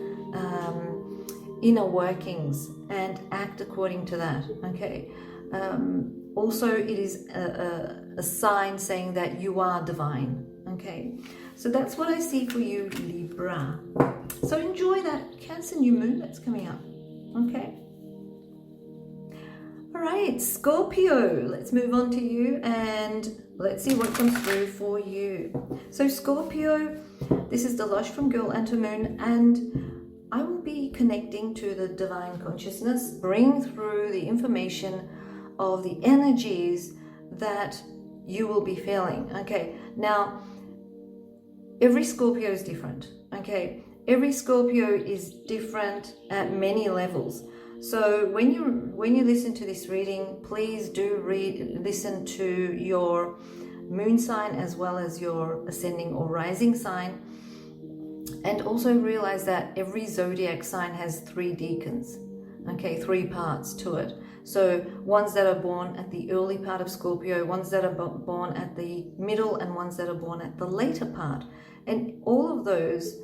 inner workings and act according to that. Okay, also it is a sign saying that you are divine. Okay, so that's what I see for you, Libra. So enjoy that Cancer new moon that's coming up. Okay, all right, Scorpio, let's move on to you and let's see what comes through for you. So Scorpio, this is Dilosh from Girl and to Moon, and I will be connecting to the divine consciousness, bring through the information of the energies that you will be feeling. Okay, now every Scorpio is different. Okay, every Scorpio is different at many levels. So when you listen to this reading, please do listen to your moon sign as well as your ascending or rising sign. And also realize that every zodiac sign has 3 decans, okay, 3 parts to it. So ones that are born at the early part of Scorpio, ones that are born at the middle, and ones that are born at the later part. And all of those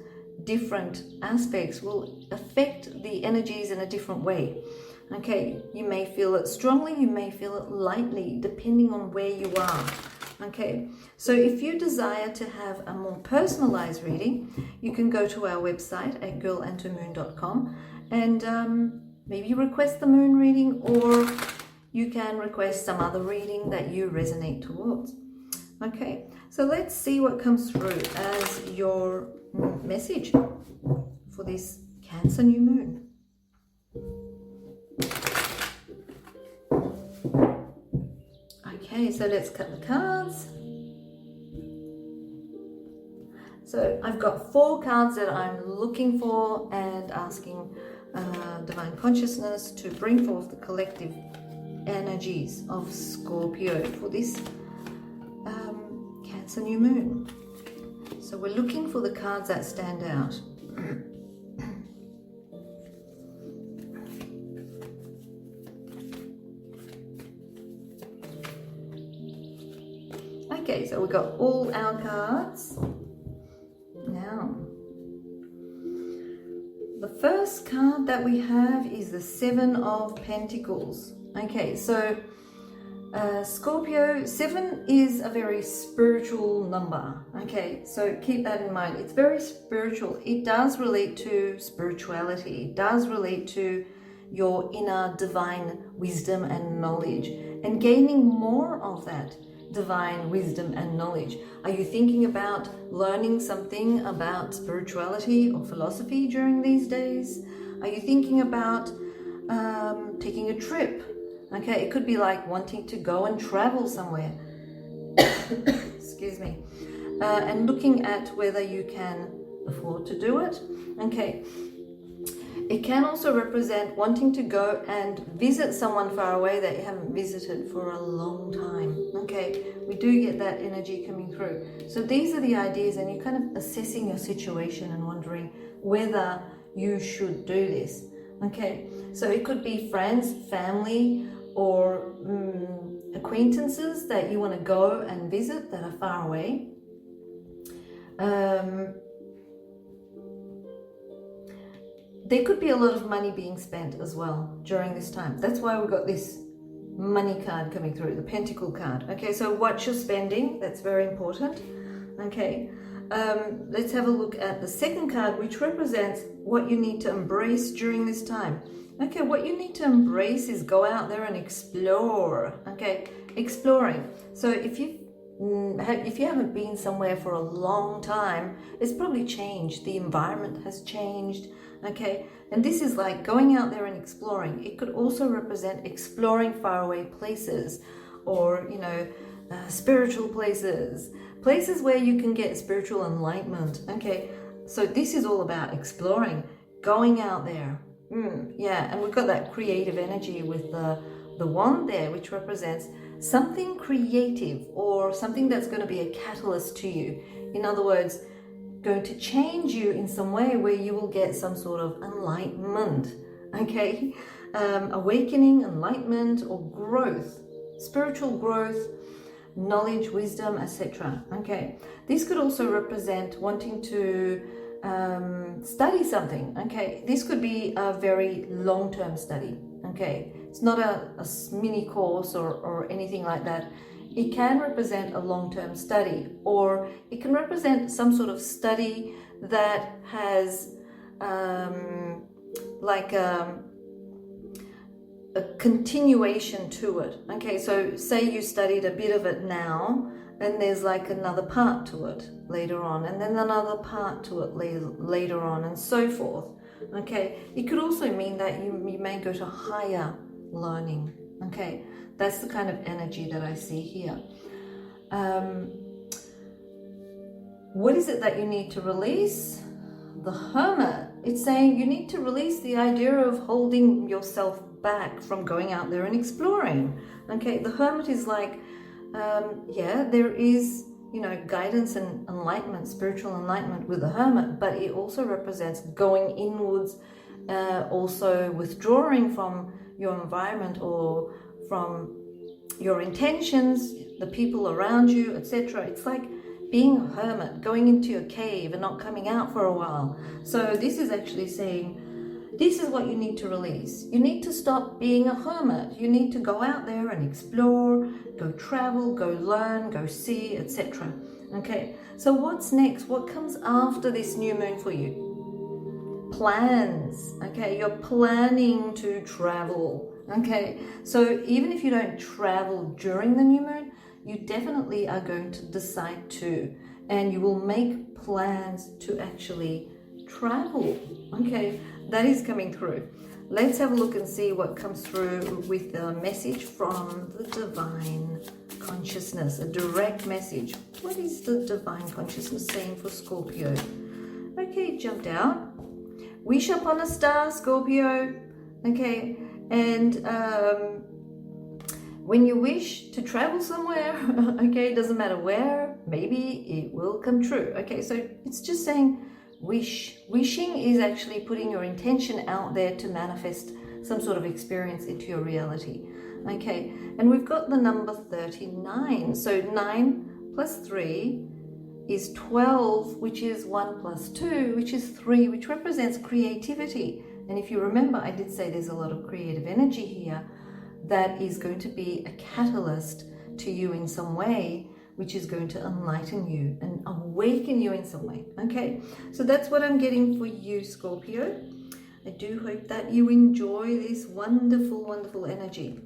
different aspects will affect the energies in a different way. Okay, you may feel it strongly, you may feel it lightly, depending on where you are. Okay, so if you desire to have a more personalized reading, you can go to our website at girlandtomoon.com and maybe request the moon reading, or you can request some other reading that you resonate towards. Okay, so let's see what comes through as your message for this Cancer new moon. Okay, so let's cut the cards. So I've got 4 cards that I'm looking for and asking divine consciousness to bring forth the collective energies of Scorpio for this Cancer new moon. So we're looking for the cards that stand out. Okay, so we've got all our cards. Now, the first card that we have is the 7 of Pentacles. Okay, so Scorpio, 7 is a very spiritual number. Okay, so keep that in mind. It's very spiritual. It does relate to spirituality. It does relate to your inner divine wisdom and knowledge, and gaining more of that divine wisdom and knowledge. Are you thinking about learning something about spirituality or philosophy during these days? Are you thinking about taking a trip? Okay, it could be like wanting to go and travel somewhere. Excuse me. And looking at whether you can afford to do it. Okay. It can also represent wanting to go and visit someone far away that you haven't visited for a long time. Okay, we do get that energy coming through. So these are the ideas, and you're kind of assessing your situation and wondering whether you should do this. Okay, so it could be friends, family, or acquaintances that you want to go and visit that are far away. There could be a lot of money being spent as well during this time. That's why we've got this money card coming through, the Pentacle card. Okay, so watch your spending. That's very important. Okay, let's have a look at the second card, which represents what you need to embrace during this time. Okay, what you need to embrace is go out there and explore. Okay, exploring. So if you haven't been somewhere for a long time, it's probably changed. The environment has changed. Okay, and this is like going out there and exploring. It could also represent exploring faraway places, or spiritual places where you can get spiritual enlightenment. Okay, so this is all about exploring, going out there. Yeah, and we've got that creative energy with the wand there, which represents something creative or something that's going to be a catalyst to you. In other words, going to change you in some way where you will get some sort of enlightenment. Okay, awakening, enlightenment, or growth, spiritual growth, knowledge, wisdom, etc. Okay, this could also represent wanting to study something. Okay, this could be a very long-term study. Okay, it's not a mini course or anything like that. It can represent a long-term study, or it can represent some sort of study that has like a continuation to it. Okay, so say you studied a bit of it now, and there's like another part to it later on, and then another part to it later on, and so forth. Okay, it could also mean that you may go to higher learning. Okay, that's the kind of energy that I see here. What is it that you need to release? The Hermit. It's saying you need to release the idea of holding yourself back from going out there and exploring. Okay, the Hermit is like, there is, guidance and enlightenment, spiritual enlightenment with the Hermit, but it also represents going inwards, also withdrawing from your environment or from your intentions, the people around you, etc. It's like being a hermit, going into your cave and not coming out for a while. So this is actually saying, this is what you need to release. You need to stop being a hermit. You need to go out there and explore, go travel, go learn, go see, etc. Okay, so what's next? What comes after this new moon for you? Plans. Okay, you're planning to travel. Okay, so even if you don't travel during the new moon, you definitely are going to decide to, and you will make plans to actually travel. Okay, that is coming through. Let's have a look and see what comes through with the message from the divine consciousness, a direct message. What is the divine consciousness saying for Scorpio? Okay, jumped out. Wish upon a star, Scorpio. Okay, and when you wish to travel somewhere, okay, it doesn't matter where, maybe it will come true. Okay, so it's just saying wish. Wishing is actually putting your intention out there to manifest some sort of experience into your reality. Okay, and we've got the number 39. So 9 plus 3 is 12, which is 1 plus 2, which is 3, which represents creativity. And if you remember, I did say there's a lot of creative energy here that is going to be a catalyst to you in some way, which is going to enlighten you and awaken you in some way. Okay, so that's what I'm getting for you, Scorpio. I do hope that you enjoy this wonderful, wonderful energy.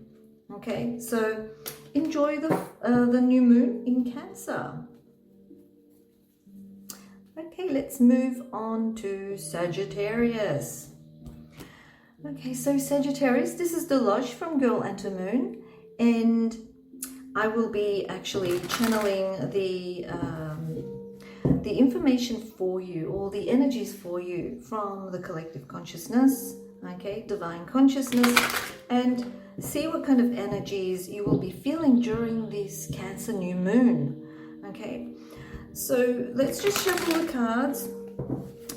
Okay, so enjoy the new moon in Cancer. Okay, let's move on to Sagittarius. Okay, so Sagittarius, this is Dilosh from Girl and to Moon, and I will be actually channeling the the information for you, or the energies for you from the collective consciousness, okay, divine consciousness, and see what kind of energies you will be feeling during this Cancer new moon, okay? So let's just shuffle the cards.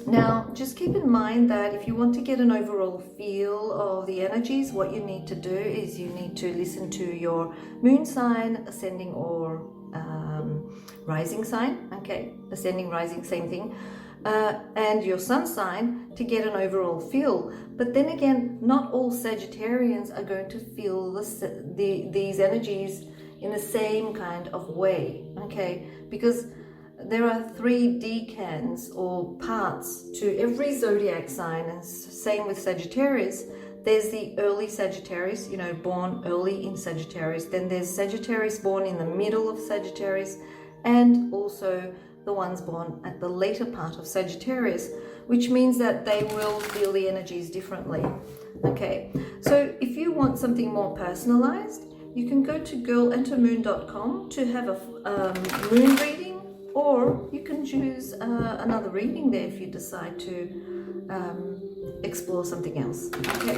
Now, just keep in mind that if you want to get an overall feel of the energies, what you need to do is you need to listen to your moon sign, ascending or rising sign, okay? Ascending, rising, same thing. And your sun sign to get an overall feel. But then again, not all Sagittarians are going to feel these energies in the same kind of way, okay? Because there are 3 decans or parts to every zodiac sign, and same with Sagittarius. There's the early Sagittarius, you know, born early in Sagittarius. Then there's Sagittarius born in the middle of Sagittarius, and also the ones born at the later part of Sagittarius, which means that they will feel the energies differently. Okay, so if you want something more personalized, you can go to girlentermoon.com to have a moon reading, or you can choose another reading there if you decide to explore something else. Okay,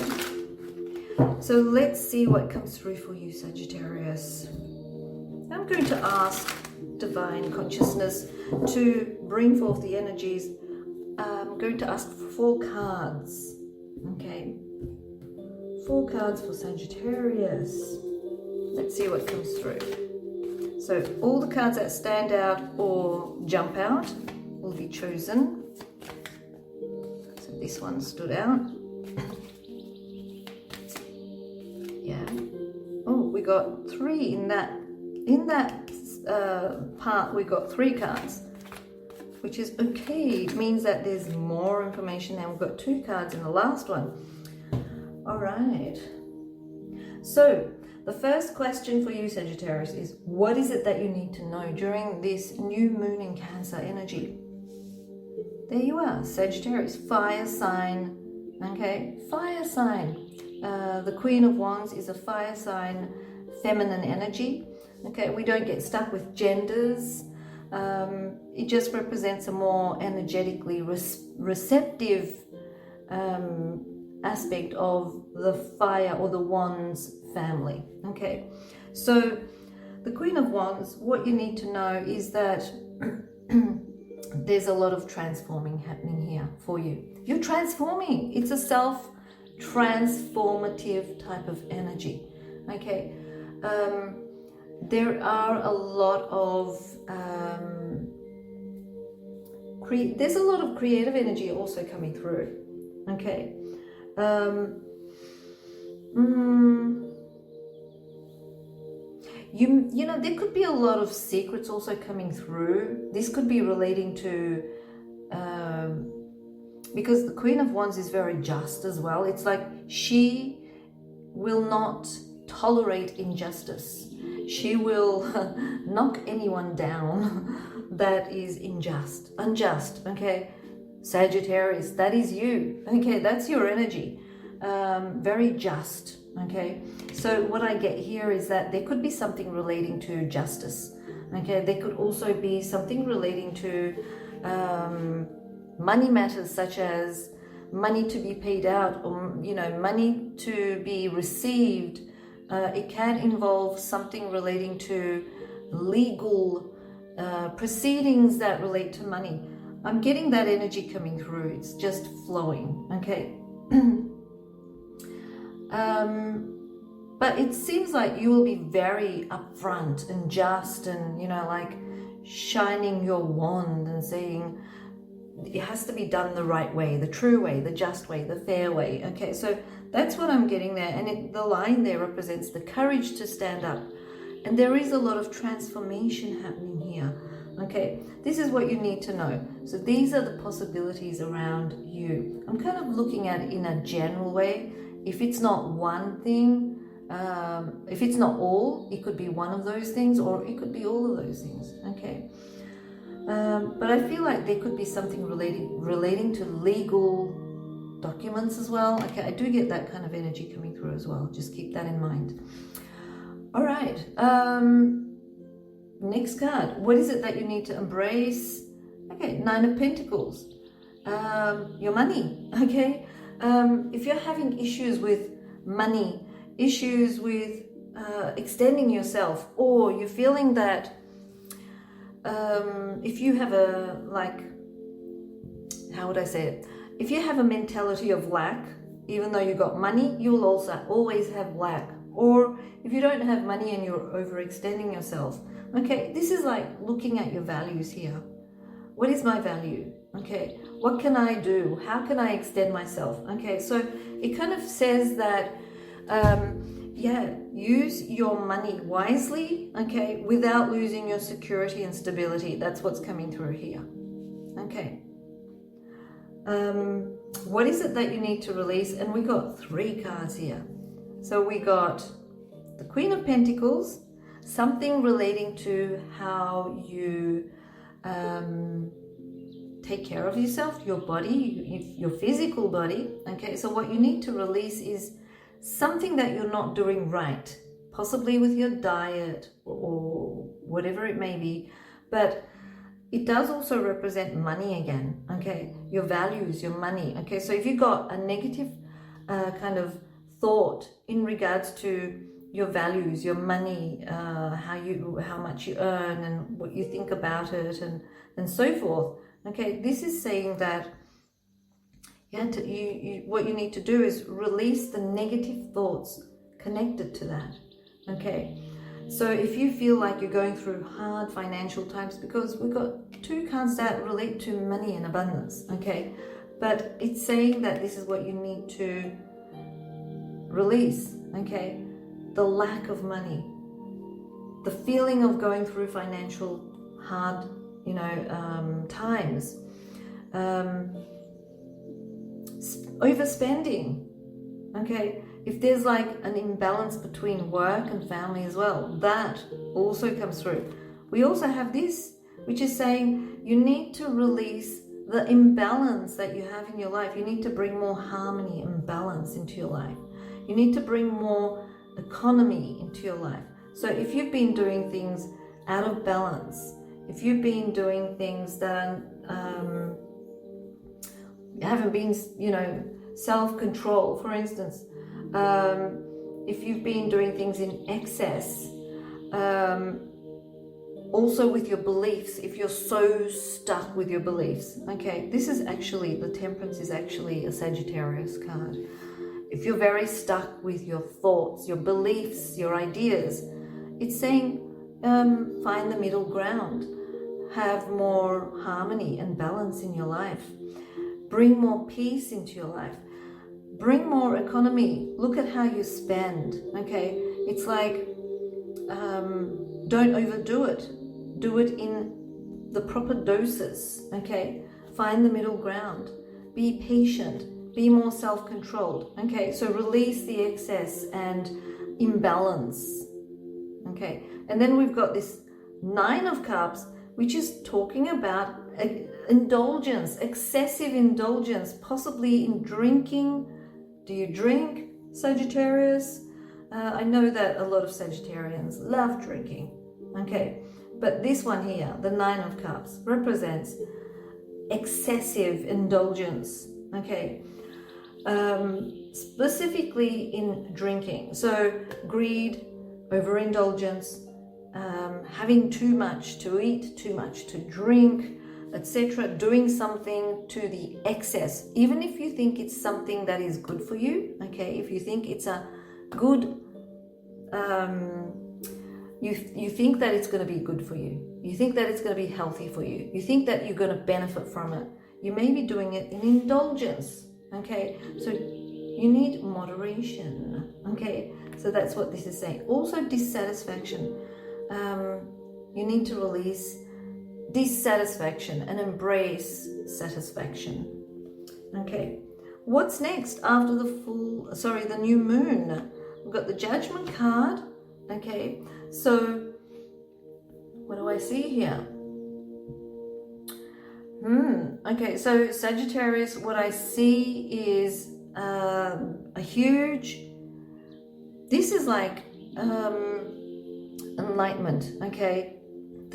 so let's see what comes through for you, Sagittarius. I'm going to ask divine consciousness to bring forth the energies. I'm going to ask for 4 cards. Okay, 4 cards for Sagittarius. Let's see what comes through. So all the cards that stand out or jump out will be chosen. So this one stood out. Yeah. Oh, we got 3 in that. In that part, we got 3 cards, which is okay. It means that there's more information now. We've got 2 cards in the last one. All right. So the first question for you, Sagittarius, is what is it that you need to know during this new moon in Cancer energy? There you are, Sagittarius, fire sign, okay? Fire sign. The Queen of Wands is a fire sign, feminine energy, okay? We don't get stuck with genders. It just represents a more energetically receptive aspect of the fire or the Wands family. Okay, so the Queen of Wands, what you need to know is that there's a lot of transforming happening here for you. You're transforming. It's a self-transformative type of energy. Okay, there are a lot of there's a lot of creative energy also coming through. Okay. You know, there could be a lot of secrets also coming through. This could be relating to, because the Queen of Wands is very just as well. It's like she will not tolerate injustice. She will knock anyone down that is unjust, okay? Sagittarius, that is you, okay? That's your energy, very just. Okay, so what I get here is that there could be something relating to justice. Okay, there could also be something relating to money matters, such as money to be paid out, or, you know, money to be received. It can involve something relating to legal proceedings that relate to money. I'm getting that energy coming through. It's just flowing. Okay. But it seems like you will be very upfront and just, and, you know, like shining your wand and saying it has to be done the right way, the true way, the just way, the fair way. Okay, so that's what I'm getting there. And the line there represents the courage to stand up. And there is a lot of transformation happening here. Okay, this is what you need to know. So these are the possibilities around you. I'm kind of looking at it in a general way. If it's not one thing, if it's not all, it could be one of those things, or it could be all of those things. Okay, but I feel like there could be something relating to legal documents as well. Okay, I do get that kind of energy coming through as well. Just keep that in mind. All right, next card. What is it that you need to embrace? Okay, Nine of Pentacles, your money, okay? If you're having issues with money, issues with extending yourself, or you're feeling that if you have a, like, how would I say it? If you have a mentality of lack, even though you got money, you'll also always have lack. Or if you don't have money and you're overextending yourself, okay, this is like looking at your values here. What is my value? Okay, what can I do? How can I extend myself? Okay, so it kind of says that, yeah, use your money wisely, okay, without losing your security and stability. That's what's coming through here. Okay. What is it that you need to release? And we got 3 cards here. So we got the Queen of Pentacles, something relating to how you take care of yourself, your body, your physical body. Okay, so what you need to release is something that you're not doing right, possibly with your diet or whatever it may be, but it does also represent money again, okay? Your values, your money, okay? So if you got a negative kind of thought in regards to your values, your money, how much you earn and what you think about it and so forth, okay? This is saying that what you need to do is release the negative thoughts connected to that, okay? So if you feel like you're going through hard financial times, because we've got 2 cards that relate to money and abundance, okay? But it's saying that this is what you need to release, okay? The lack of money, the feeling of going through financial hard, times, overspending, okay? If there's like an imbalance between work and family as well, that also comes through. We also have this, which is saying you need to release the imbalance that you have in your life. You need to bring more harmony and balance into your life. You need to bring more economy into your life. So if you've been doing things out of balance, if you've been doing things that haven't been, self-control, for instance, if you've been doing things in excess, also with your beliefs, if you're so stuck with your beliefs, okay, this is actually, the Temperance is actually a Sagittarius card. If you're very stuck with your thoughts, your beliefs, your ideas, it's saying find the middle ground, have more harmony and balance in your life, bring more peace into your life. Bring more economy. Look at how you spend, okay? It's like, don't overdo it. Do it in the proper doses, okay? Find the middle ground. Be patient. Be more self-controlled, okay? So release the excess and imbalance, okay? And then we've got this 9 of Cups, which is talking about indulgence, excessive indulgence, possibly in drinking. Do you drink, Sagittarius? I know that a lot of Sagittarians love drinking, okay? But this one here, the 9 of Cups, represents excessive indulgence, okay? Specifically in drinking. So greed, overindulgence, having too much to eat, too much to drink, etc., doing something to the excess, even if you think it's something that is good for you, okay, if you think it's a good, you think that it's going to be good for you, you think that it's going to be healthy for you, you think that you're going to benefit from it, you may be doing it in indulgence, okay, so you need moderation, okay, so that's what this is saying. Also dissatisfaction, you need to release dissatisfaction and embrace satisfaction. Okay, what's next after the new moon? We've got the Judgment card. Okay, so what do I see here? Okay, so Sagittarius, what I see is a huge, this is like enlightenment, okay?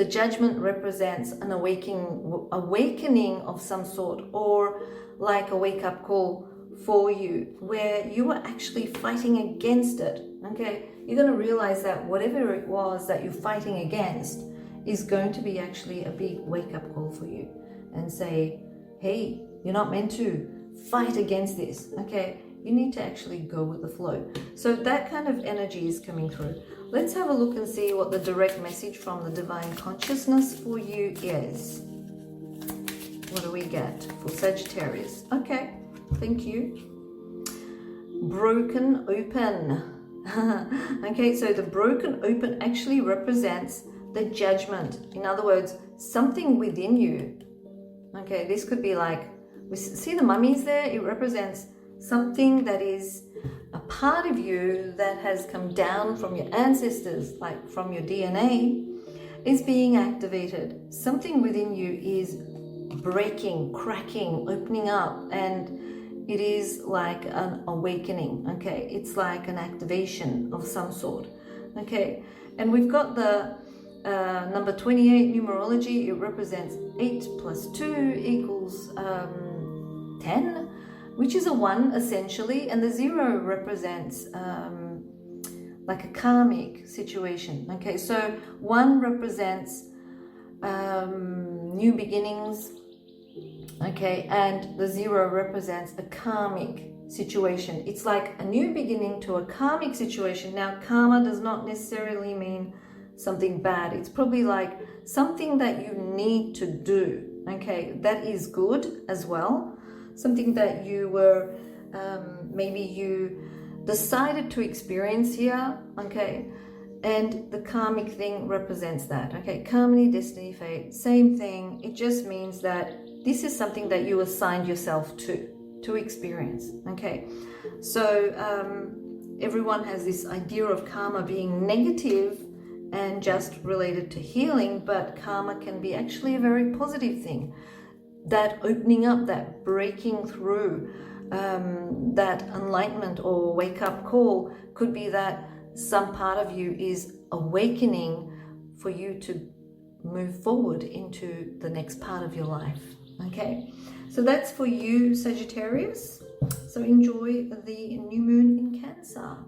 the Judgment represents an awakening of some sort, or like a wake-up call for you, where you are actually fighting against it. Okay, you're going to realize that whatever it was that you're fighting against is going to be actually a big wake-up call for you, and say, hey, you're not meant to fight against this. Okay, you need to actually go with the flow. So that kind of energy is coming through. Let's have a look and see what the direct message from the divine consciousness for you is. What do we get for Sagittarius? Okay, thank you. Broken open. Okay, so the broken open actually represents the Judgment. In other words, something within you. Okay, this could be like, we see the mummies there, it represents something that is a part of you that has come down from your ancestors, like from your DNA, is being activated. Something within you is breaking, cracking, opening up, and it is like an awakening. Okay, it's like an activation of some sort. Okay, and we've got the number 28 numerology. It represents 8 plus 2 equals 10, which is a 1 essentially, and the 0 represents like a karmic situation. Okay, so 1 represents new beginnings, okay, and the 0 represents a karmic situation. It's like a new beginning to a karmic situation. Now, karma does not necessarily mean something bad. It's probably like something that you need to do. Okay, that is good as well. Something that you were, maybe you decided to experience here, okay? And the karmic thing represents that, okay? Karma, destiny, fate, same thing. It just means that this is something that you assigned yourself to experience, okay? So everyone has this idea of karma being negative and just related to healing, but karma can be actually a very positive thing. That opening up, that breaking through, that enlightenment or wake-up call could be that some part of you is awakening for you to move forward into the next part of your life. Okay, so that's for you, Sagittarius. So enjoy the new moon in Cancer.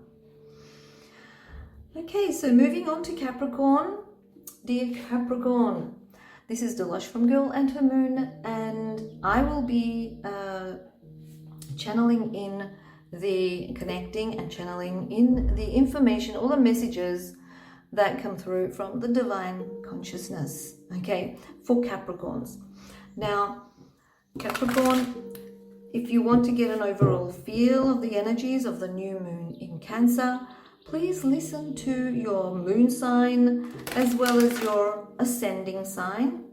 Okay, so moving on to Capricorn. Dear Capricorn, this is Dilosh from Girl and Her Moon, and I will be channeling in the connecting and channeling in the information, all the messages that come through from the divine consciousness, okay, for Capricorns. Now, Capricorn, if you want to get an overall feel of the energies of the new moon in Cancer, please listen to your moon sign as well as your ascending sign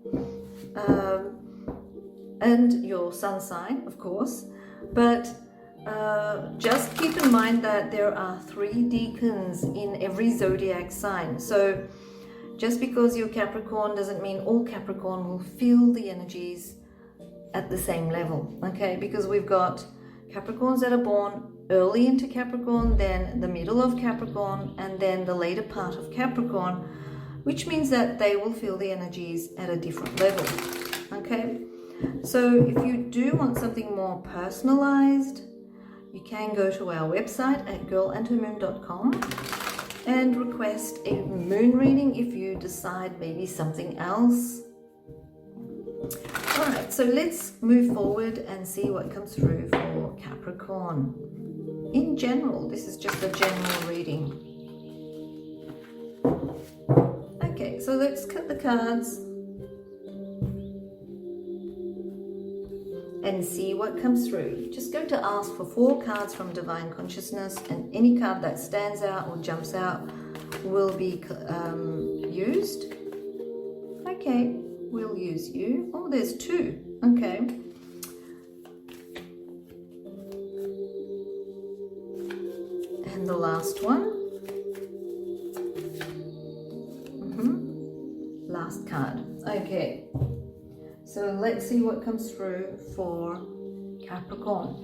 and your sun sign, of course. But just keep in mind that there are 3 deacons in every zodiac sign. So just because you're Capricorn doesn't mean all Capricorn will feel the energies at the same level, okay? Because we've got Capricorns that are born early into Capricorn, then the middle of Capricorn, and then the later part of Capricorn, which means that they will feel the energies at a different level, okay? So if you do want something more personalized, you can go to our website at girlandhermoon.com and request a moon reading if you decide maybe something else. All right, so let's move forward and see what comes through for Capricorn. In general, this is just a general reading. Okay, so let's cut the cards and see what comes through. Just going to ask for 4 cards from Divine Consciousness, and any card that stands out or jumps out will be used. Okay, we'll use you. Oh, there's 2. Okay. And the last one. Last card. Okay. So let's see what comes through for Capricorn.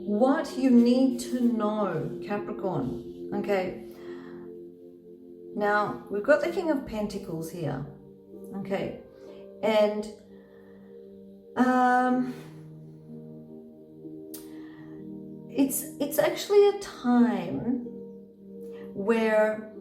What you need to know, Capricorn. Okay. Now, we've got the King of Pentacles here, okay, and it's actually a time where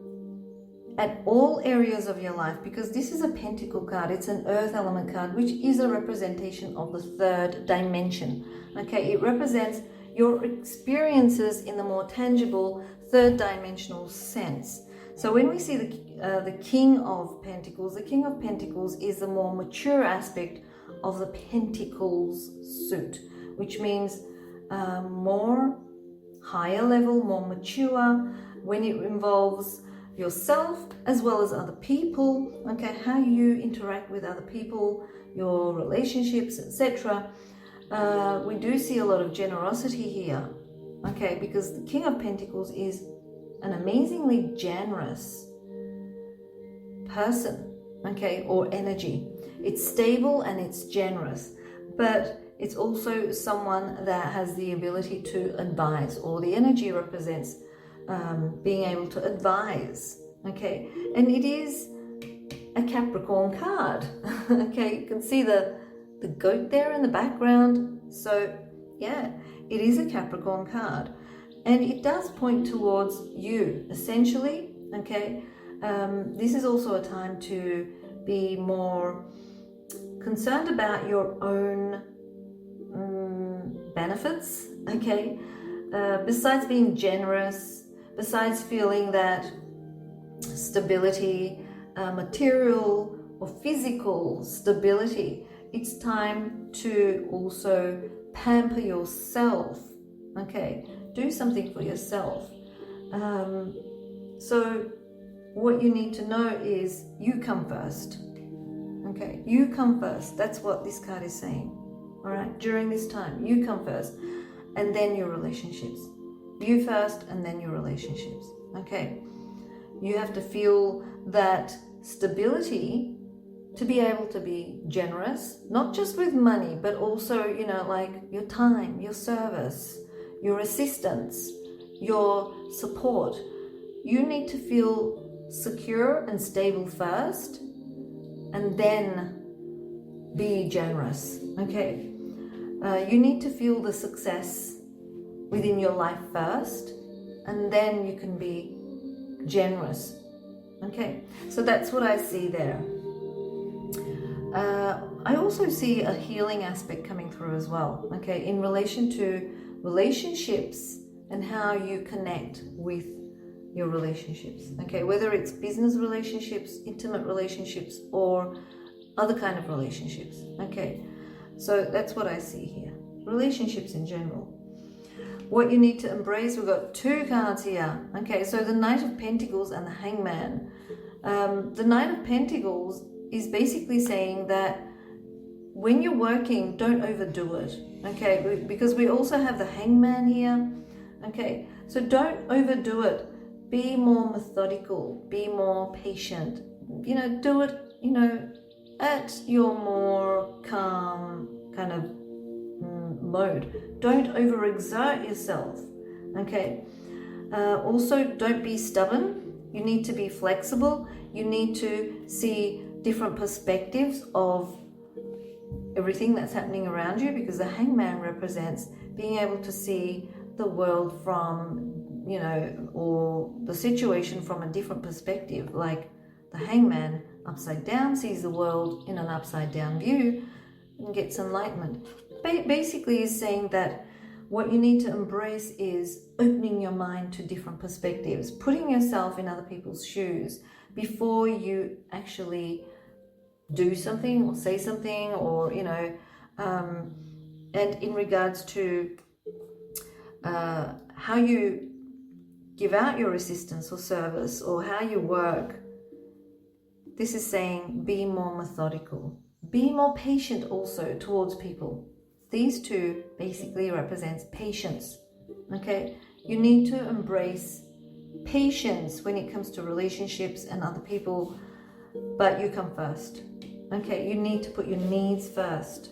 at all areas of your life, because this is a pentacle card, it's an earth element card, which is a representation of the third dimension, okay? It represents your experiences in the more tangible third dimensional sense. So when we see the King of Pentacles, the King of Pentacles is the more mature aspect of the Pentacles suit, which means more higher level, more mature, when it involves yourself as well as other people, okay, how you interact with other people, your relationships, etc. We do see a lot of generosity here, okay, because the King of Pentacles is an amazingly generous person, okay, or energy. It's stable and it's generous, but it's also someone that has the ability to advise, or the energy represents being able to advise, okay? And it is a Capricorn card, okay? You can see the goat there in the background. So yeah, it is a Capricorn card, and it does point towards you, essentially, okay? This is also a time to be more concerned about your own benefits, okay? Besides being generous, besides feeling that stability, material or physical stability, it's time to also pamper yourself, okay? Do something for yourself. So what you need to know is you come first, okay? You come first. That's what this card is saying, all right? During this time, you come first, and then your relationships. You first and then your relationships, okay? You have to feel that stability to be able to be generous, not just with money, but also, you know, like your time, your service, your assistance, your support. You need to feel secure and stable first, and then be generous, okay? You need to feel the success within your life first, and then you can be generous, okay? So that's what I see there. I also see a healing aspect coming through as well, okay, in relation to relationships and how you connect with your relationships, okay, whether it's business relationships, intimate relationships, or other kind of relationships, okay? So that's what I see here, relationships in general. What you need to embrace, we've got two cards here, okay? So the Knight of Pentacles and the Hangman. The Knight of Pentacles is basically saying that when you're working, don't overdo it, okay? Because we also have the Hangman here, okay? So don't overdo it. Be more methodical, be more patient, you know, do it, you know, at your more calm kind of mode. Don't overexert yourself, okay? Also, don't be stubborn. You need to be flexible. You need to see different perspectives of everything that's happening around you, because the Hangman represents being able to see the world from, you know, or the situation from a different perspective. Like the Hangman upside down sees the world in an upside down view and gets enlightenment. Basically is saying that what you need to embrace is opening your mind to different perspectives, putting yourself in other people's shoes before you actually do something or say something, or, you know, and in regards to how you give out your assistance or service, or how you work. This is saying be more methodical, be more patient also towards people. These two basically represents patience, okay? You need to embrace patience when it comes to relationships and other people, but you come first, okay? You need to put your needs first.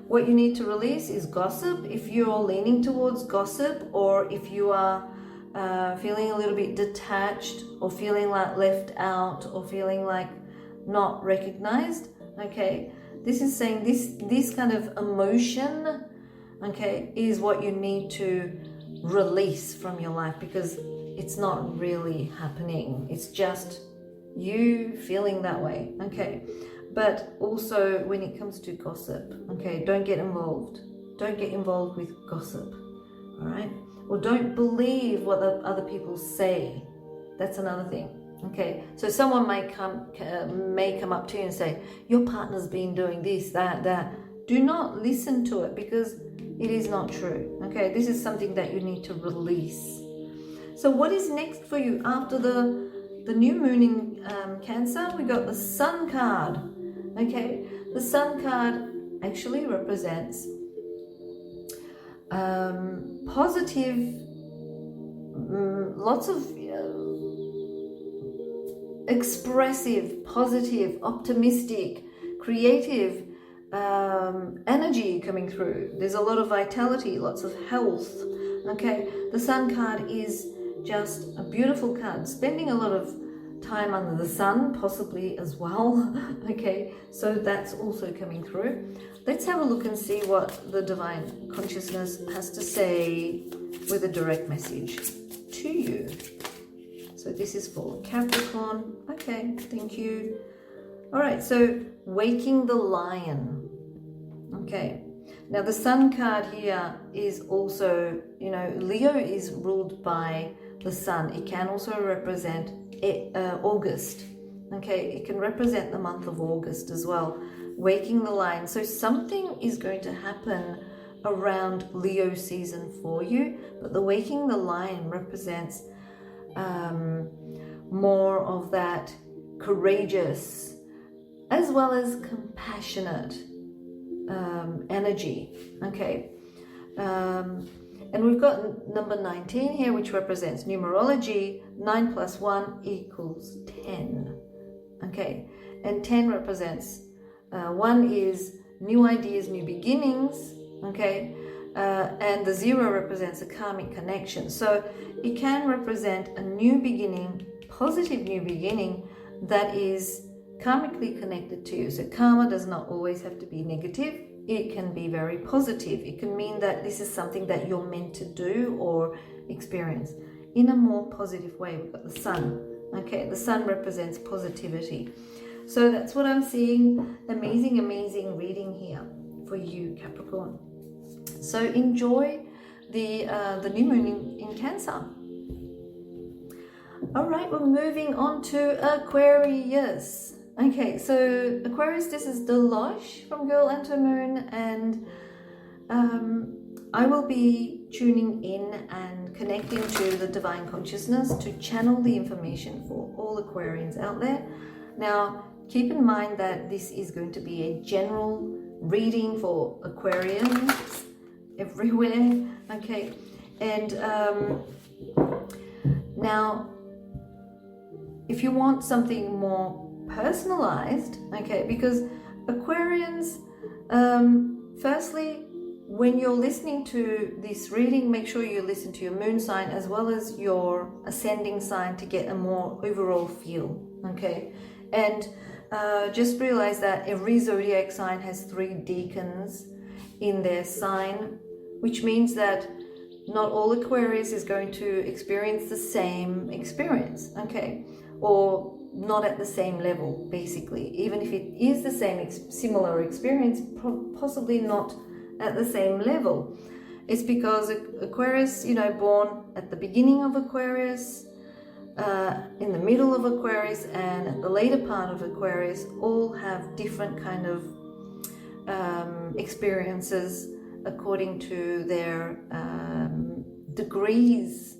What you need to release is gossip. If you're leaning towards gossip, or if you are feeling a little bit detached, or feeling like left out, or feeling like not recognized. Okay, this is saying this kind of emotion, okay, is what you need to release from your life, because it's not really happening. It's just you feeling that way. Okay, but also when it comes to gossip, okay, don't get involved. Don't get involved with gossip. All right, or don't believe what the other people say. That's another thing. Okay, so someone may come up to you and say, your partner's been doing this, that. Do not listen to it, because it is not true. Okay, this is something that you need to release. So what is next for you after the new moon in Cancer? We got the Sun card. Okay, the Sun card actually represents positive, lots of expressive, positive, optimistic, creative energy coming through. There's a lot of vitality, lots of health. Okay, the Sun card is just a beautiful card, spending a lot of time under the sun possibly as well. Okay, so that's also coming through. Let's have a look and see what the divine consciousness has to say with a direct message to you. So this is for Capricorn. Okay, thank you. All right, so waking the lion. Okay, now the Sun card here is also, you know, Leo is ruled by the Sun. It can also represent August. Okay, it can represent the month of August as well. Waking the lion. So something is going to happen around Leo season for you, but the waking the lion represents more of that courageous as well as compassionate energy. Okay, and we've got number 19 here, which represents numerology. 9 plus 1 equals 10. Okay, and 10 represents 1 is new ideas, new beginnings. Okay, and the 0 represents a karmic connection. So it can represent a new beginning, positive new beginning that is karmically connected to you. So karma does not always have to be negative. It can be very positive. It can mean that this is something that you're meant to do or experience in a more positive way. We've got the Sun. Okay, the Sun represents positivity. So that's what I'm seeing. Amazing, amazing reading here for you, Capricorn. So enjoy the new moon in Cancer. All right, we're moving on to Aquarius. Okay, so Aquarius, this is Dilosh from Girl and Her Moon, and I will be tuning in and connecting to the divine consciousness to channel the information for all Aquarians out there. Now, keep in mind that this is going to be a general reading for Aquarians everywhere. Okay, and now, if you want something more personalized, okay, because Aquarians, firstly, when you're listening to this reading, make sure you listen to your moon sign as well as your ascending sign to get a more overall feel. Okay, and just realize that every zodiac sign has 3 decans in their sign, which means that not all Aquarius is going to experience the same experience. Okay, or not at the same level, basically. Even if it is the same similar experience, possibly not at the same level. It's because Aquarius, you know, born at the beginning of Aquarius, in the middle of Aquarius, and at the later part of Aquarius, all have different kind of experiences according to their degrees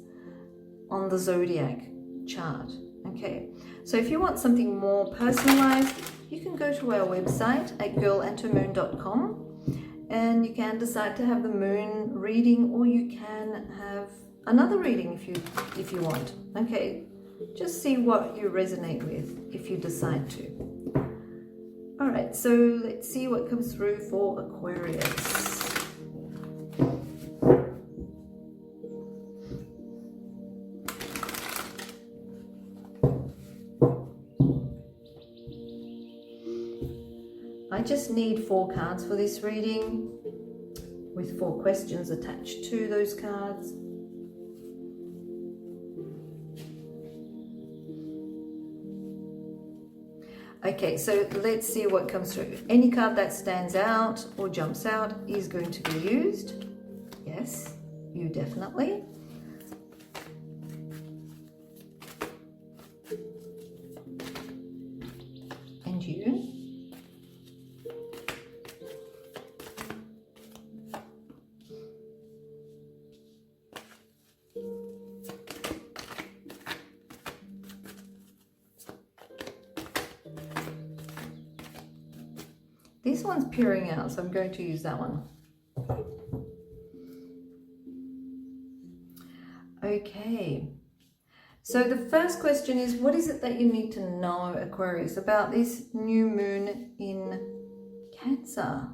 on the zodiac chart. Okay, so if you want something more personalized, you can go to our website at girlandhermoon.com, and you can decide to have the moon reading, or you can have another reading if you want. Okay, just see what you resonate with if you decide to. All right, so let's see what comes through for Aquarius. I just need 4 cards for this reading, with 4 questions attached to those cards. Okay, so let's see what comes through. Any card that stands out or jumps out is going to be used. Yes, you definitely. And you. This one's peering out, so I'm going to use that one. Okay, so the first question is, what is it that you need to know, Aquarius, about this new moon in Cancer?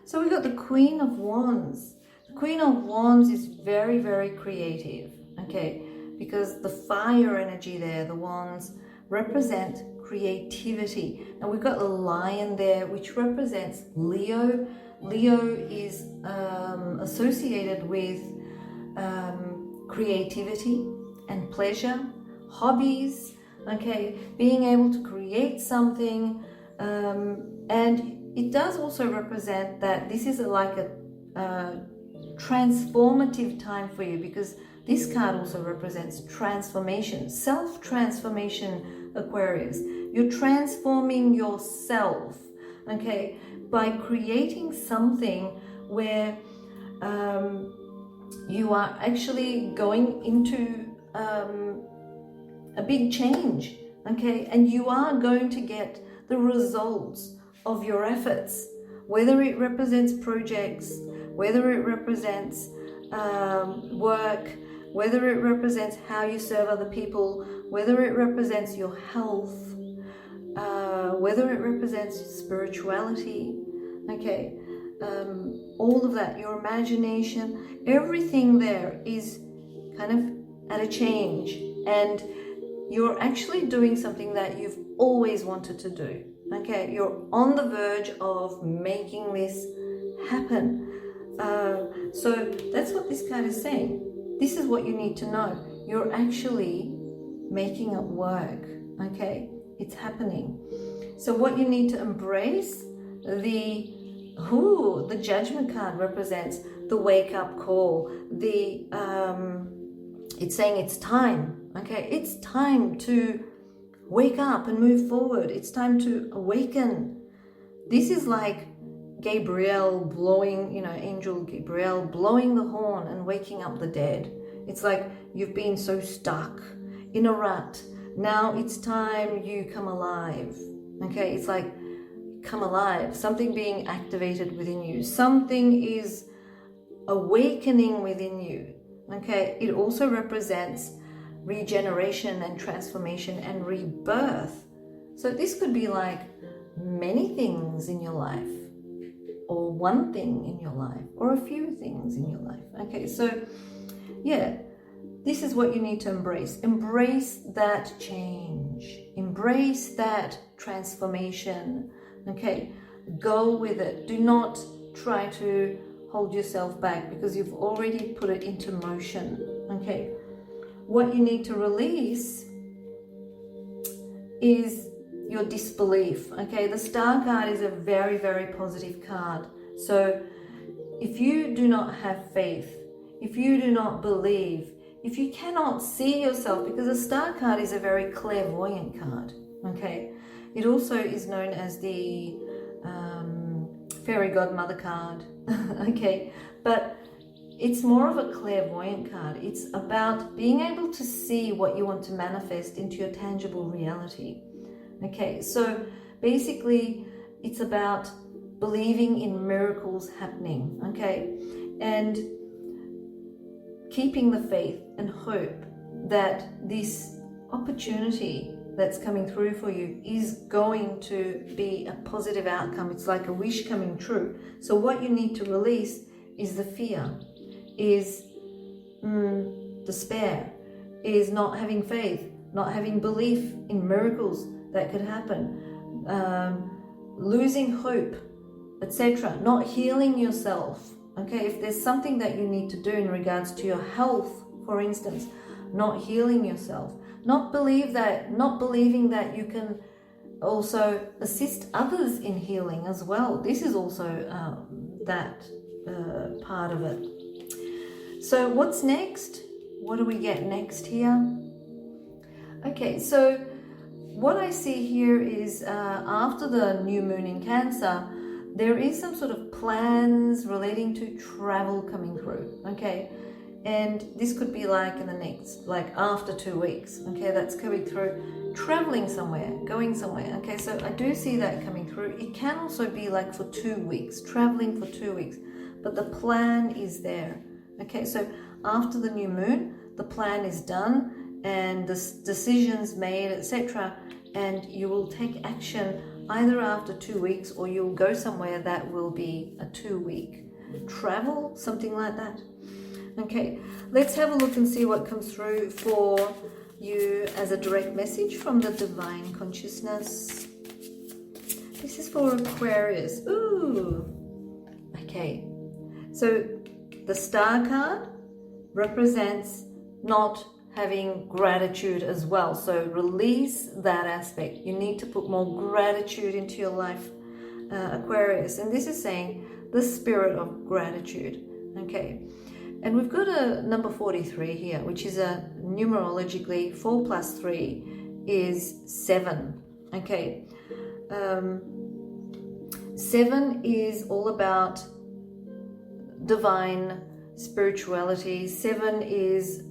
So we've got the Queen of Wands. The Queen of Wands is very, very creative, okay, because the fire energy there, the wands, represent creativity. And we've got the lion there, which represents Leo. Leo is associated with creativity and pleasure, hobbies, okay, being able to create something, and it does also represent that this is like a transformative time for you, because this card also represents transformation, self-transformation, Aquarius. You're transforming yourself, okay, by creating something where you are actually going into a big change, okay, and you are going to get the results of your efforts, whether it represents projects, whether it represents work, whether it represents how you serve other people, whether it represents your health, whether it represents spirituality, okay, all of that, your imagination, everything there is kind of at a change, and you're actually doing something that you've always wanted to do, okay, you're on the verge of making this happen. So that's what this card is saying. This is what you need to know. You're actually making it work, okay? It's happening. So what you need to embrace, the Judgment card represents the wake-up call. It's saying it's time, okay? It's time to wake up and move forward. It's time to awaken. This is like Gabriel blowing, Angel Gabriel blowing the horn and waking up the dead. It's like you've been so stuck in a rut. Now it's time you come alive. Okay, it's like come alive, something being activated within you. Something is awakening within you. Okay, it also represents regeneration and transformation and rebirth. So this could be like many things in your life, or one thing in your life, or a few things in your life. Okay, so yeah, this is what you need to embrace. Embrace that change. Embrace that transformation. Okay, go with it. Do not try to hold yourself back, because you've already put it into motion. Okay, what you need to release is your disbelief. Okay, the Star card is a very, very positive card. So if you do not have faith, if you do not believe, if you cannot see yourself, because the Star card is a very clairvoyant card, okay? It also is known as the fairy godmother card, okay? But it's more of a clairvoyant card. It's about being able to see what you want to manifest into your tangible reality. Okay, so basically it's about believing in miracles happening, okay, and keeping the faith and hope that this opportunity that's coming through for you is going to be a positive outcome. It's like a wish coming true. So what you need to release is the fear, is despair, is not having faith, not having belief in miracles that could happen, losing hope, etc., not healing yourself. Okay, if there's something that you need to do in regards to your health, for instance, not healing yourself, not believing that you can also assist others in healing as well. This is also that part of it. So what's next? What do we get next here? Okay, so what I see here is after the new moon in Cancer, there is some sort of plans relating to travel coming through, okay? And this could be like in the next, like after 2 weeks, okay? That's coming through, traveling somewhere, going somewhere, okay? So I do see that coming through. It can also be like for 2 weeks, traveling for 2 weeks, but the plan is there, okay? So after the new moon, the plan is done and the decisions made, etc., and you will take action either after 2 weeks, or you'll go somewhere that will be a 2-week travel, something like that. Okay, let's have a look and see what comes through for you as a direct message from the Divine Consciousness. This is for Aquarius. Ooh, okay. So the Star card represents not having gratitude as well. So release that aspect. You need to put more gratitude into your life, Aquarius. And this is saying the spirit of gratitude. Okay. And we've got a number 43 here, which is a numerologically 4 plus 3 is 7. Okay. 7 is all about divine spirituality. 7 is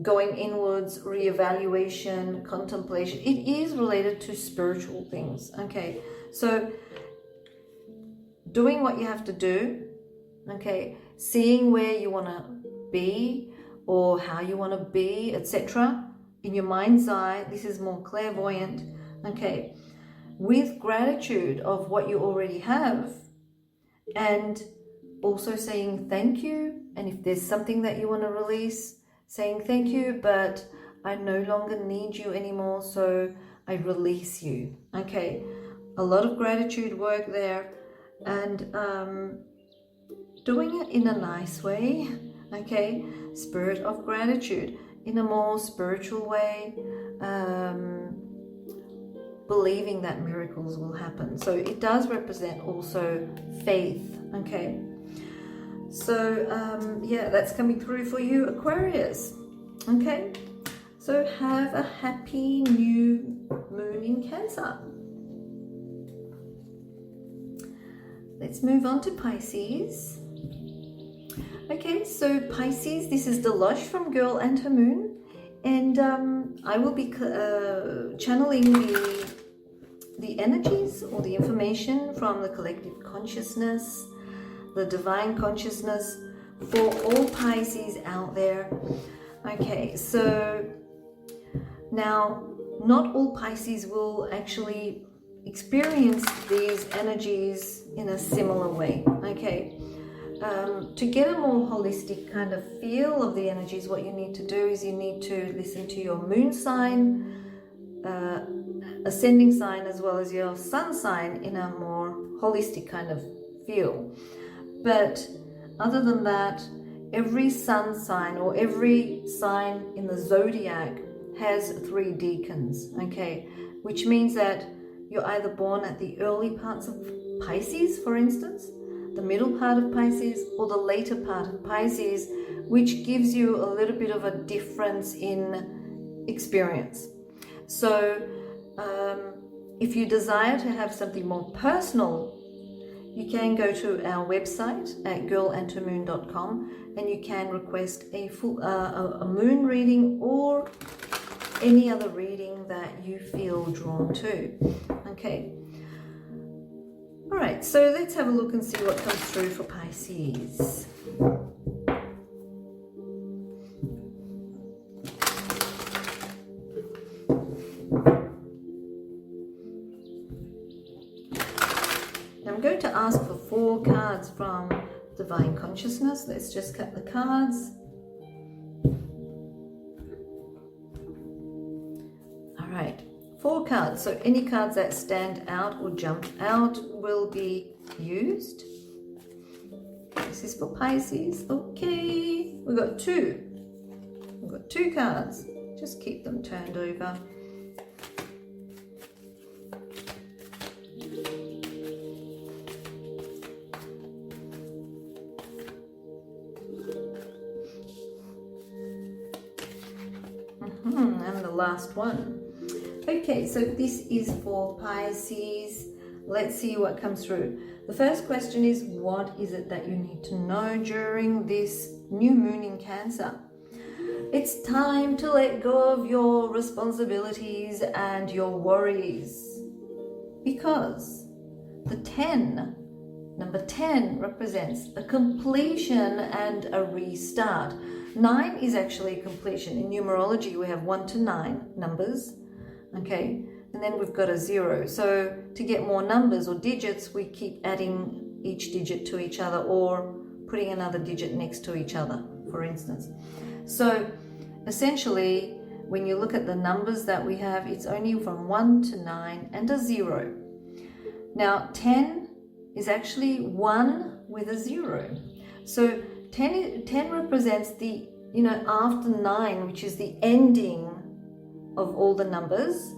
going inwards, reevaluation, contemplation. It is related to spiritual things. Okay, so doing what you have to do, okay, seeing where you want to be or how you want to be, etc., in your mind's eye. This is more clairvoyant. Okay, with gratitude of what you already have, and also saying thank you. And if there's something that you want to release, saying thank you, but I no longer need you anymore, so I release you. Okay, a lot of gratitude work there, and doing it in a nice way. Okay, spirit of gratitude in a more spiritual way, believing that miracles will happen. So it does represent also faith. Okay. So, yeah, that's coming through for you, Aquarius. Okay, so have a happy new moon in Cancer. Let's move on to Pisces. Okay, so Pisces, this is Dilosh from Girl and Her Moon. And I will be channeling the energies or the information from the collective consciousness, the divine consciousness, for all Pisces out there. Okay, so now not all Pisces will actually experience these energies in a similar way. Okay, to get a more holistic kind of feel of the energies, what you need to do is you need to listen to your moon sign, ascending sign, as well as your sun sign in a more holistic kind of feel. But other than that, every sun sign or every sign in the zodiac has 3 decans, okay? Which means that you're either born at the early parts of Pisces, for instance, the middle part of Pisces, or the later part of Pisces, which gives you a little bit of a difference in experience. So if you desire to have something more personal, you can go to our website at girlandhermoon.com and you can request a full a moon reading or any other reading that you feel drawn to. Okay. All right, so let's have a look and see what comes through for Pisces. I'm going to ask for 4 cards from Divine Consciousness. Let's just cut the cards. right, 4 cards. So any cards that stand out or jump out will be used. This is for Pisces. Okay, we've got 2. We've got 2 cards. Just keep them turned over. And the last one. Okay, so this is for Pisces. Let's see what comes through. The first question is, what is it that you need to know during this new moon in Cancer? It's time to let go of your responsibilities and your worries, because the 10, number 10, represents a completion and a restart. 9 is actually a completion. In numerology, we have 1 to 9 numbers, okay? And then we've got a 0. So to get more numbers or digits, we keep adding each digit to each other or putting another digit next to each other, for instance. So essentially, when you look at the numbers that we have, it's only from 1 to 9 and a 0. Now, 10 is actually 1 with a 0. So 10 represents the, after 9, which is the ending of all the numbers.